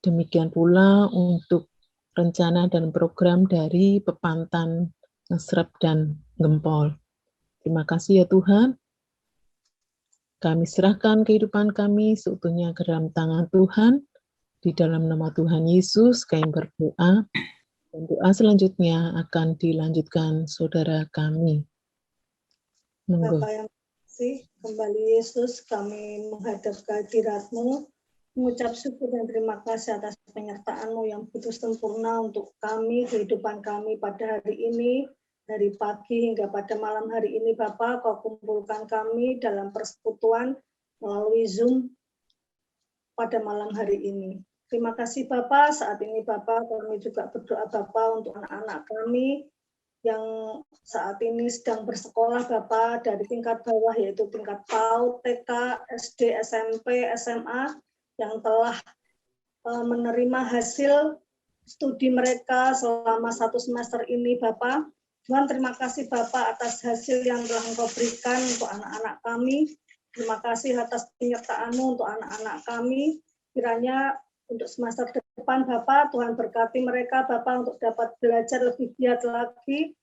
Demikian pula untuk rencana dan program dari Pepantan, Ngesrep, dan Gempol. Terima kasih ya Tuhan. Kami serahkan kehidupan kami seutuhnya ke dalam tangan Tuhan. Di dalam nama Tuhan Yesus, kami berdoa. Dan doa selanjutnya akan dilanjutkan saudara kami. Monggo. Bapak yang kasih, kembali Yesus, kami menghadap kehadirat-Mu, mengucap syukur dan terima kasih atas penyertaan-Mu yang begitu sempurna untuk kami, kehidupan kami pada hari ini, dari pagi hingga pada malam hari ini, Bapak, Kau kumpulkan kami dalam persekutuan melalui Zoom pada malam hari ini. Terima kasih Bapak, saat ini Bapak, kami juga berdoa Bapak untuk anak-anak kami yang saat ini sedang bersekolah Bapak dari tingkat bawah yaitu tingkat PAUD, TK, SD, SMP, SMA yang telah menerima hasil studi mereka selama 1 semester ini Bapak. Tuhan terima kasih Bapak atas hasil yang telah Engkau berikan untuk anak-anak kami. Terima kasih atas penyertaan-Mu untuk anak-anak kami. Kiranya untuk semester depan Bapak, Tuhan berkati mereka Bapak untuk dapat belajar lebih giat lagi.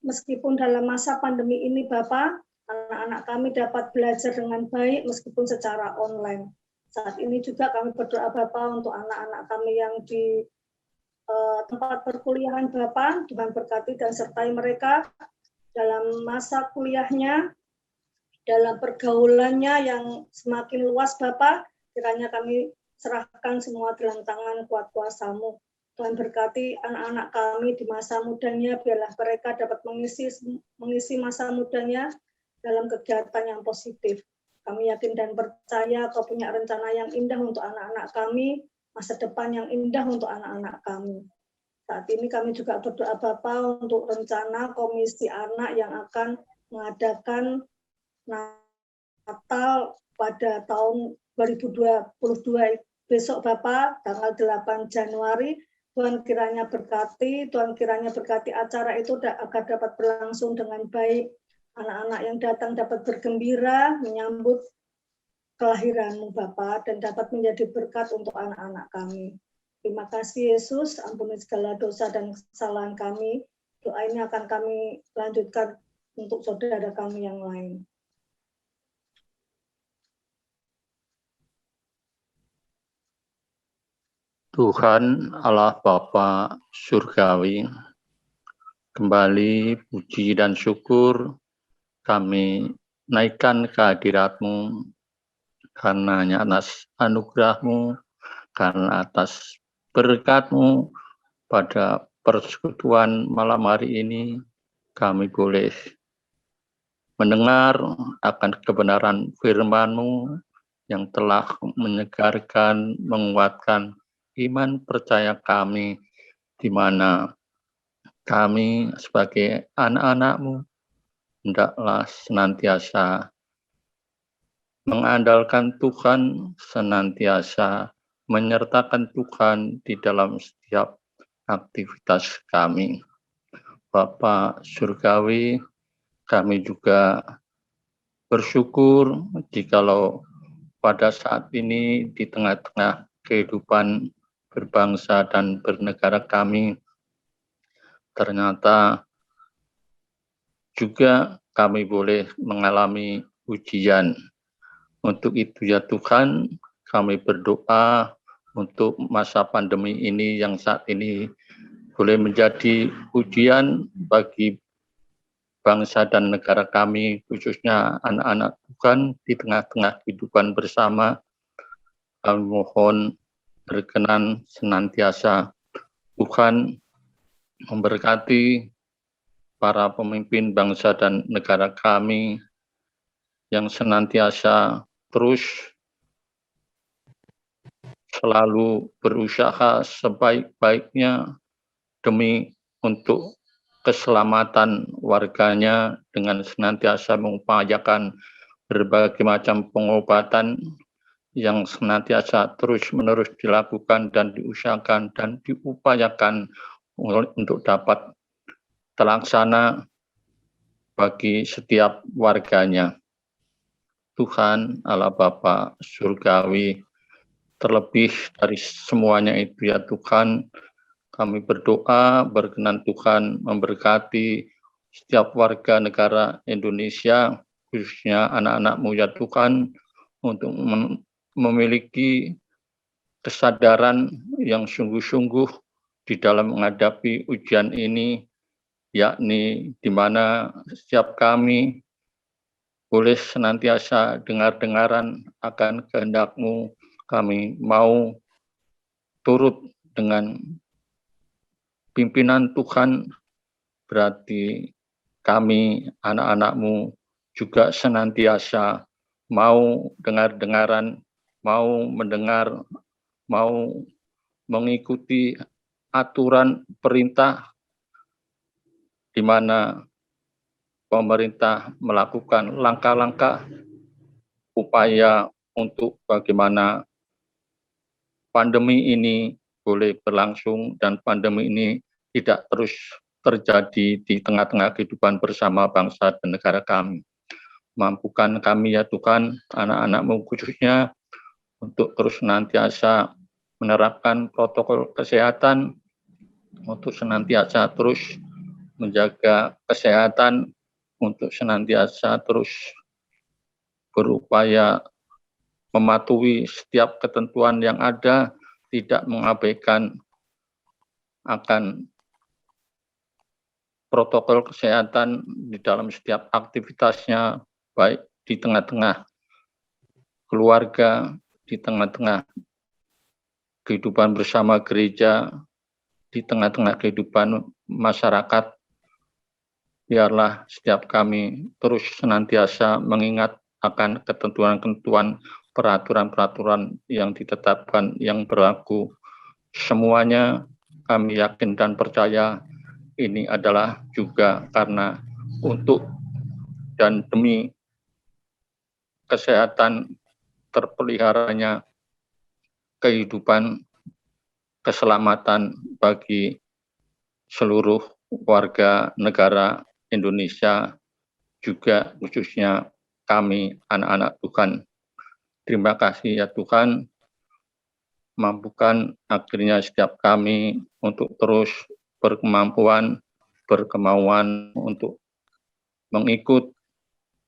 Meskipun dalam masa pandemi ini Bapak, anak-anak kami dapat belajar dengan baik meskipun secara online. Saat ini juga kami berdoa Bapak untuk anak-anak kami yang di tempat perkuliahan Bapak, Tuhan berkati dan sertai mereka dalam masa kuliahnya, dalam pergaulannya yang semakin luas Bapak, kiranya kami serahkan semua dalam tangan kuat kuasa-Mu. Tuhan berkati anak-anak kami di masa mudanya, biarlah mereka dapat mengisi masa mudanya dalam kegiatan yang positif. Kami yakin dan percaya Kau punya rencana yang indah untuk anak-anak kami, masa depan yang indah untuk anak-anak kami. Saat ini kami juga berdoa Bapak untuk rencana Komisi Anak yang akan mengadakan Natal pada tahun 2022 besok Bapak, tanggal 8 Januari. Tuhan kiranya berkati acara itu agar dapat berlangsung dengan baik. Anak-anak yang datang dapat bergembira menyambut kelahiran-Mu Bapa dan dapat menjadi berkat untuk anak-anak kami. Terima kasih Yesus, ampuni segala dosa dan kesalahan kami. Doa ini akan kami lanjutkan untuk saudara kami yang lain. Tuhan Allah Bapa Surgawi, kembali puji dan syukur kami naikkan kehadirat-Mu karena atas anugerah-Mu, karena atas berkat-Mu pada persekutuan malam hari ini kami boleh mendengar akan kebenaran firman-Mu yang telah menyegarkan, menguatkan iman percaya kami, di mana kami sebagai anak-anak-Mu hendaklah senantiasa mengandalkan Tuhan, senantiasa menyertakan Tuhan di dalam setiap aktivitas kami. Bapa Surgawi, kami juga bersyukur jikalau pada saat ini di tengah-tengah kehidupan berbangsa dan bernegara kami, ternyata juga kami boleh mengalami ujian. Untuk itu ya Tuhan, kami berdoa untuk masa pandemi ini yang saat ini boleh menjadi ujian bagi bangsa dan negara kami, khususnya anak-anak Tuhan di tengah-tengah kehidupan bersama. Kami mohon berkenan senantiasa Tuhan memberkati para pemimpin bangsa dan negara kami yang senantiasa terus selalu berusaha sebaik-baiknya demi untuk keselamatan warganya dengan senantiasa mengupayakan berbagai macam pengobatan yang senantiasa terus-menerus dilakukan dan diusahakan dan diupayakan untuk dapat terlaksana bagi setiap warganya. Tuhan Allah Bapa Surgawi, terlebih dari semuanya itu ya Tuhan, kami berdoa berkenan Tuhan memberkati setiap warga negara Indonesia, khususnya anak-anak-Mu ya Tuhan, untuk memiliki kesadaran yang sungguh-sungguh di dalam menghadapi ujian ini, yakni di mana setiap kami boleh senantiasa dengar-dengaran akan kehendak-Mu. Kami mau turut dengan pimpinan Tuhan, berarti kami anak-anak-Mu juga senantiasa mau dengar-dengaran, mau mendengar, mau mengikuti aturan perintah di mana pemerintah melakukan langkah-langkah upaya untuk bagaimana pandemi ini boleh berlangsung dan pandemi ini tidak terus terjadi di tengah-tengah kehidupan bersama bangsa dan negara kami. Mampukan kami ya Tuhan, anak-anak-Mu khususnya, untuk terus senantiasa menerapkan protokol kesehatan, untuk senantiasa terus menjaga kesehatan, untuk senantiasa terus berupaya mematuhi setiap ketentuan yang ada, tidak mengabaikan akan protokol kesehatan di dalam setiap aktivitasnya, baik di tengah-tengah keluarga, di tengah-tengah kehidupan bersama gereja, di tengah-tengah kehidupan masyarakat. Biarlah setiap kami terus senantiasa mengingat akan ketentuan-ketentuan, peraturan-peraturan yang ditetapkan, yang berlaku. Semuanya kami yakin dan percaya ini adalah juga karena untuk dan demi kesehatan terpeliharanya kehidupan, keselamatan bagi seluruh warga negara Indonesia, juga khususnya kami anak-anak Tuhan. Terima kasih ya Tuhan, mampukan akhirnya setiap kami untuk terus berkemampuan, berkemauan untuk mengikut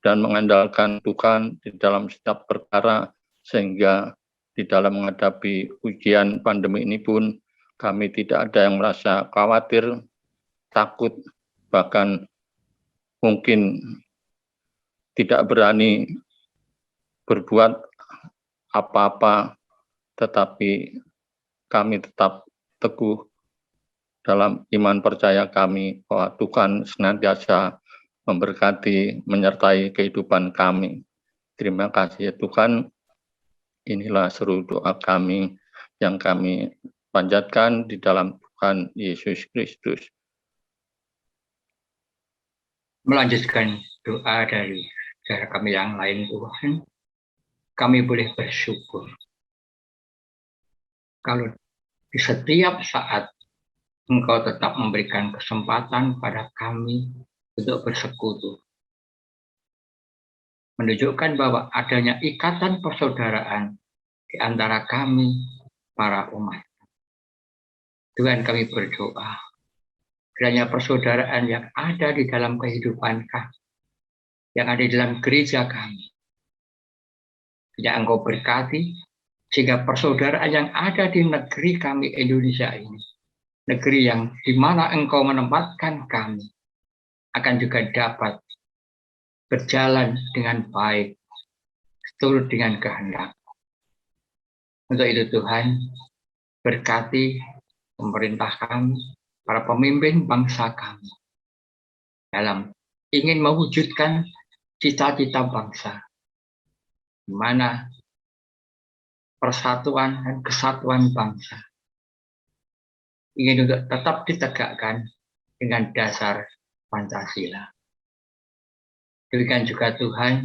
dan mengandalkan Tuhan di dalam setiap perkara, sehingga di dalam menghadapi ujian pandemi ini pun kami tidak ada yang merasa khawatir, takut, bahkan mungkin tidak berani berbuat apa-apa, tetapi kami tetap teguh dalam iman percaya kami bahwa Tuhan senantiasa memberkati, menyertai kehidupan kami. Terima kasih ya Tuhan. Inilah seru doa kami yang kami panjatkan di dalam Tuhan Yesus Kristus. Melanjutkan doa dari saudara kami yang lain, Tuhan, kami boleh bersyukur kalau di setiap saat Engkau tetap memberikan kesempatan pada kami untuk bersekutu, menunjukkan bahwa adanya ikatan persaudaraan di antara kami, para umat. Tuhan, kami berdoa, kiranya persaudaraan yang ada di dalam kehidupan kami, yang ada di dalam gereja kami, tidak Engkau berkati, sehingga persaudaraan yang ada di negeri kami Indonesia ini, negeri yang di mana Engkau menempatkan kami akan juga dapat berjalan dengan baik, seturut dengan kehendak. Untuk itu Tuhan, berkati pemerintah kami, para pemimpin bangsa kami, dalam ingin mewujudkan cita-cita bangsa, di mana persatuan dan kesatuan bangsa ingin untuk tetap ditegakkan dengan dasar Pancasila. Demikian juga Tuhan,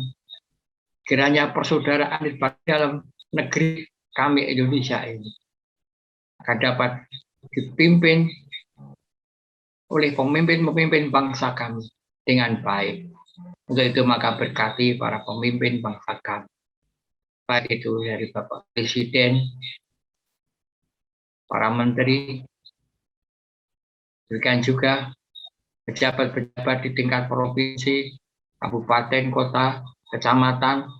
kiranya persaudaraan di dalam negeri kami Indonesia ini akan dapat dipimpin oleh pemimpin-pemimpin bangsa kami dengan baik. Untuk itu maka berkati para pemimpin bangsa kami, baik itu dari Bapak Presiden, para menteri, demikian juga pejabat-pejabat di tingkat provinsi, kabupaten, kota, kecamatan,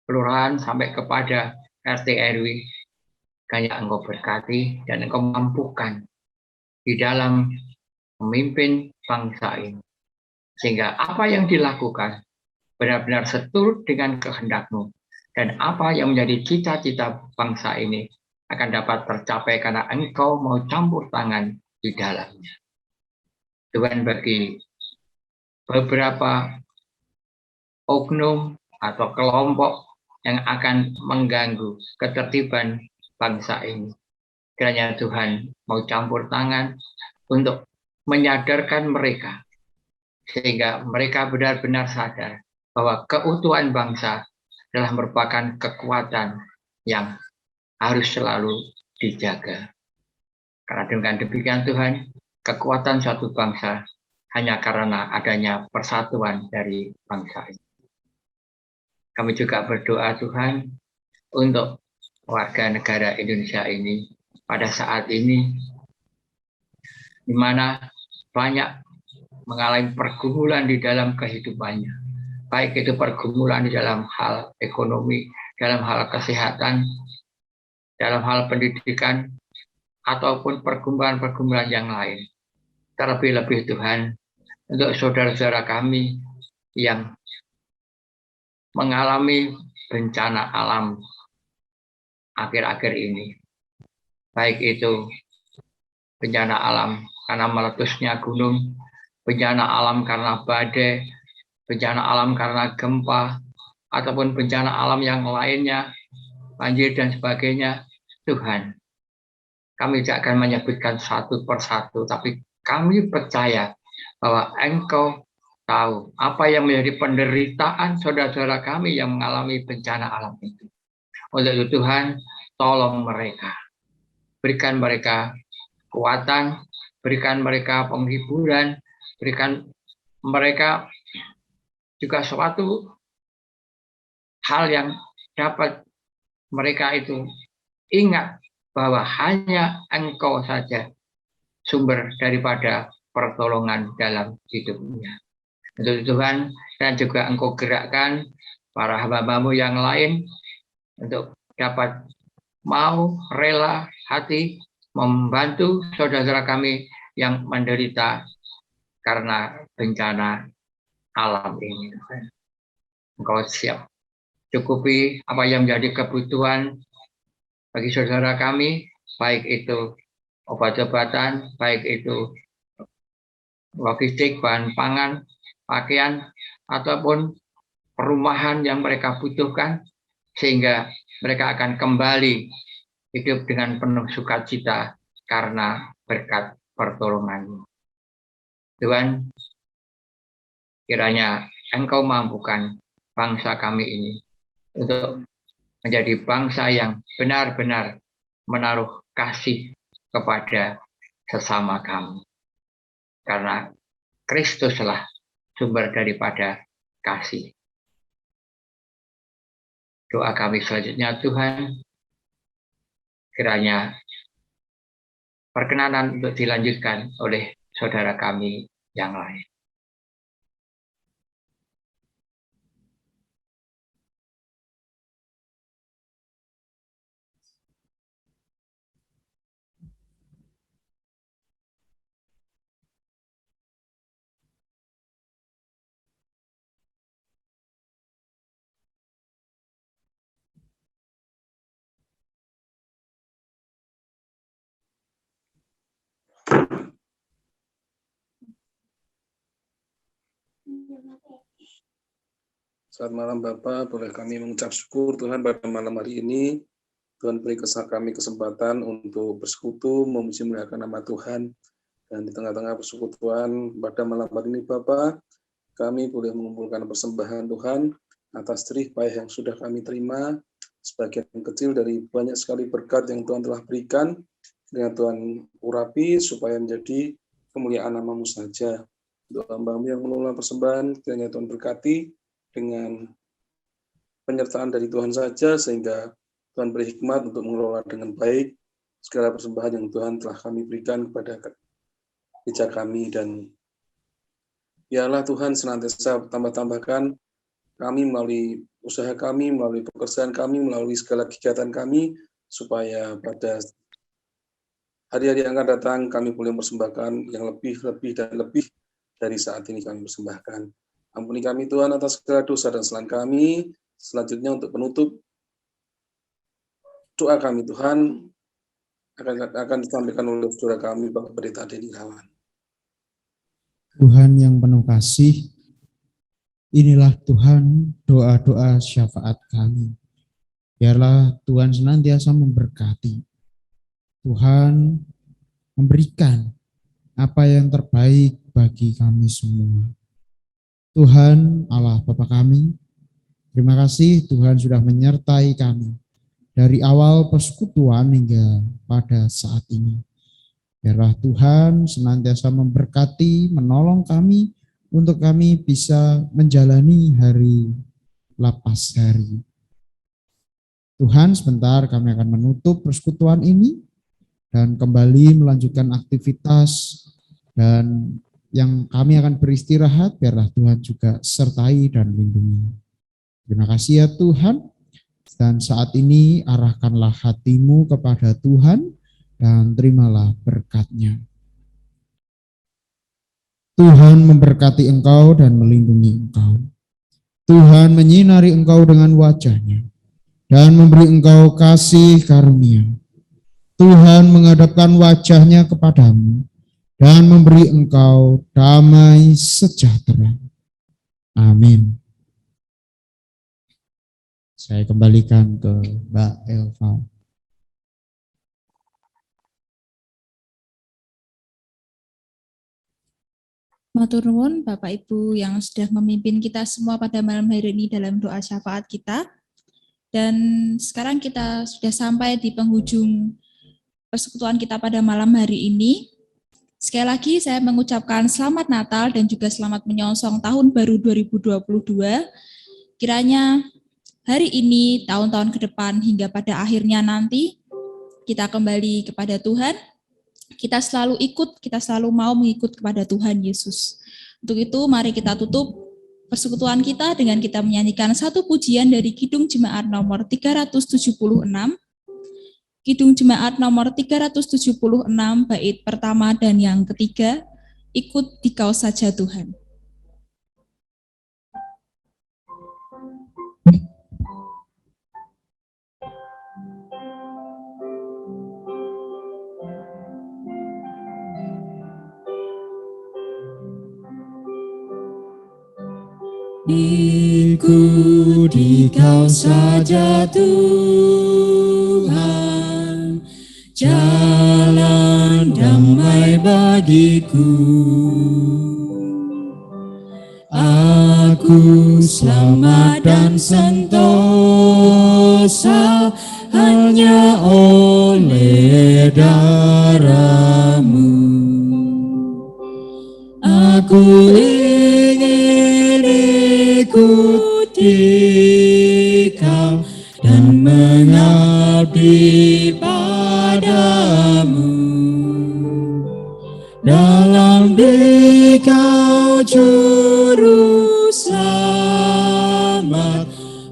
kelurahan, sampai kepada RT RW. Kiranya Engkau berkati dan Engkau mampukan di dalam memimpin bangsa ini, sehingga apa yang dilakukan benar-benar seturut dengan kehendak-Mu, dan apa yang menjadi cita-cita bangsa ini akan dapat tercapai karena Engkau mau campur tangan di dalamnya. Tuhan, bagi beberapa oknum atau kelompok yang akan mengganggu ketertiban bangsa ini, kiranya Tuhan mau campur tangan untuk menyadarkan mereka, sehingga mereka benar-benar sadar bahwa keutuhan bangsa adalah merupakan kekuatan yang harus selalu dijaga. Karena dengan demikian Tuhan, kekuatan suatu bangsa hanya karena adanya persatuan dari bangsa ini. Kami juga berdoa Tuhan untuk warga negara Indonesia ini pada saat ini, di mana banyak mengalami pergumulan di dalam kehidupannya, baik itu pergumulan di dalam hal ekonomi, dalam hal kesehatan, dalam hal pendidikan, ataupun pergumulan-pergumulan yang lain. Terlebih-lebih Tuhan, untuk saudara-saudara kami yang mengalami bencana alam akhir-akhir ini, baik itu bencana alam karena meletusnya gunung, bencana alam karena badai, bencana alam karena gempa, ataupun bencana alam yang lainnya, banjir dan sebagainya. Tuhan, kami tidak akan menyebutkan satu persatu, tapi kami percaya bahwa Engkau tahu apa yang menjadi penderitaan saudara-saudara kami yang mengalami bencana alam itu. Untuk itu Tuhan, tolong mereka, berikan mereka kekuatan, berikan mereka penghiburan, berikan mereka juga suatu hal yang dapat mereka itu ingat bahwa hanya Engkau saja sumber daripada pertolongan dalam hidupnya. Untuk Tuhan, dan juga Engkau gerakkan para hamba-Mu yang lain untuk dapat mau rela hati membantu saudara-saudara kami yang menderita karena bencana alam ini. Engkau siap cukupi apa yang menjadi kebutuhan bagi saudara kami, baik itu obat-obatan, baik itu logistik, bahan pangan, pakaian, ataupun perumahan yang mereka butuhkan, sehingga mereka akan kembali hidup dengan penuh sukacita karena berkat pertolongan-Mu. Tuhan, kiranya Engkau mampukan bangsa kami ini untuk menjadi bangsa yang benar-benar menaruh kasih kepada sesama kami. Karena Kristuslah sumber daripada kasih. Doa kami selanjutnya, Tuhan, kiranya perkenanan untuk dilanjutkan oleh saudara kami yang lain. Selamat malam Bapak, boleh kami mengucap syukur Tuhan pada malam hari ini. Tuhan beri kami kesempatan untuk bersekutu, memuji memuliakan nama Tuhan. Dan di tengah-tengah persekutuan pada malam hari ini Bapak, kami boleh mengumpulkan persembahan Tuhan atas jerih payah yang sudah kami terima, sebagian kecil dari banyak sekali berkat yang Tuhan telah berikan, dengan Tuhan urapi supaya menjadi kemuliaan nama-Mu saja. Untuk hamba-Mu yang mengelola persembahan, kiranya Tuhan berkati dengan penyertaan dari Tuhan saja, sehingga Tuhan beri hikmat untuk mengelola dengan baik segala persembahan yang Tuhan telah kami berikan kepada gereja kami. Dan biarlah Tuhan senantiasa tambah-tambahkan kami melalui usaha kami, melalui pekerjaan kami, melalui segala kegiatan kami, supaya pada hari-hari yang akan datang kami boleh mempersembahkan yang lebih dan lebih dari saat ini kami persembahkan. Ampuni kami Tuhan atas segala dosa dan kesalahan kami. Selanjutnya untuk penutup doa kami Tuhan akan disampaikan oleh saudara kami Bapak Pendeta Denny Irawan. Tuhan yang penuh kasih, inilah Tuhan doa-doa syafaat kami. Biarlah Tuhan senantiasa memberkati. Tuhan memberikan apa yang terbaik bagi kami semua. Tuhan Allah Bapa kami, terima kasih Tuhan sudah menyertai kami dari awal persekutuan hingga pada saat ini. Biarlah Tuhan senantiasa memberkati, menolong kami untuk kami bisa menjalani hari lepas hari. Tuhan, sebentar kami akan menutup persekutuan ini dan kembali melanjutkan aktivitas, dan yang kami akan beristirahat, biarlah Tuhan juga sertai dan lindungi. Terima kasih ya Tuhan, dan saat ini arahkanlah hatimu kepada Tuhan dan terimalah berkat-Nya. Tuhan memberkati engkau dan melindungi engkau. Tuhan menyinari engkau dengan wajah-Nya dan memberi engkau kasih karunia. Tuhan menghadapkan wajah-Nya kepadamu dan memberi engkau damai sejahtera. Amin. Saya kembalikan ke Mbak Elva. Matur nuwun Bapak Ibu yang sudah memimpin kita semua pada malam hari ini dalam doa syafaat kita. Dan sekarang kita sudah sampai di penghujung persekutuan kita pada malam hari ini. Sekali lagi saya mengucapkan selamat Natal dan juga selamat menyongsong tahun baru 2022. Kiranya hari ini, tahun-tahun ke depan hingga pada akhirnya nanti, kita kembali kepada Tuhan. Kita selalu mau mengikut kepada Tuhan Yesus. Untuk itu mari kita tutup persekutuan kita dengan kita menyanyikan satu pujian dari Kidung Jemaat nomor 376. Kidung Jemaat nomor 376 bait pertama dan yang ketiga, ikut Dikau saja Tuhan. Ikut Dikau saja Tuhan, jalan damai bagiku. Aku selamat dan sentosa hanya oleh darah-Mu. Aku ingin ikut Dikau dan mengabdi padamu. Dalam Dikau juru selamat,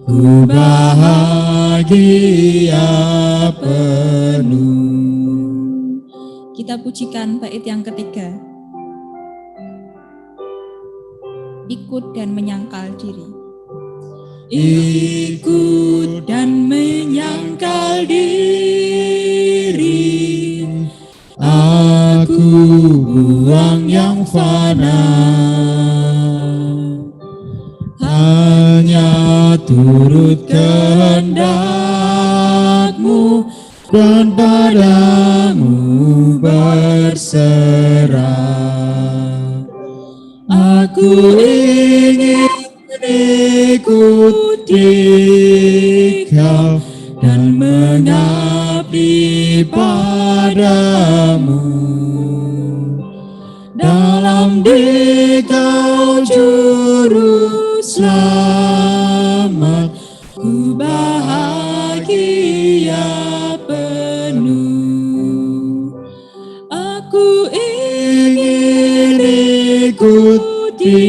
ku bahagia penuh. Kita pujikan bait yang ketiga. Ikut dan menyangkal diri. Ikut dan menyangkal diri, aku buang yang fana. turut kehendak-Mu dan padamu berserah. Aku ingin mengikuti Kau dan mengabdi padamu. Dalam Dikau juru selamat, ku bahagia penuh. Aku ingin ikuti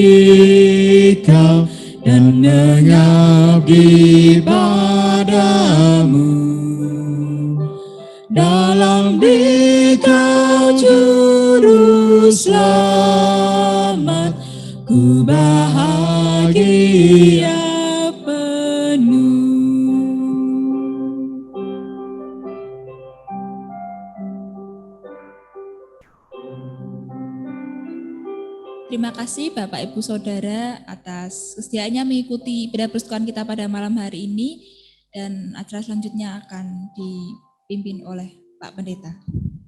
Kau dan mengabdi padamu. Dalam Dikau juru selamat, ku bahagia penuh. Terima kasih Bapak Ibu Saudara atas kesediaannya mengikuti ibadah persekutuan kita pada malam hari ini, dan acara selanjutnya akan dipimpin oleh Pak Pendeta.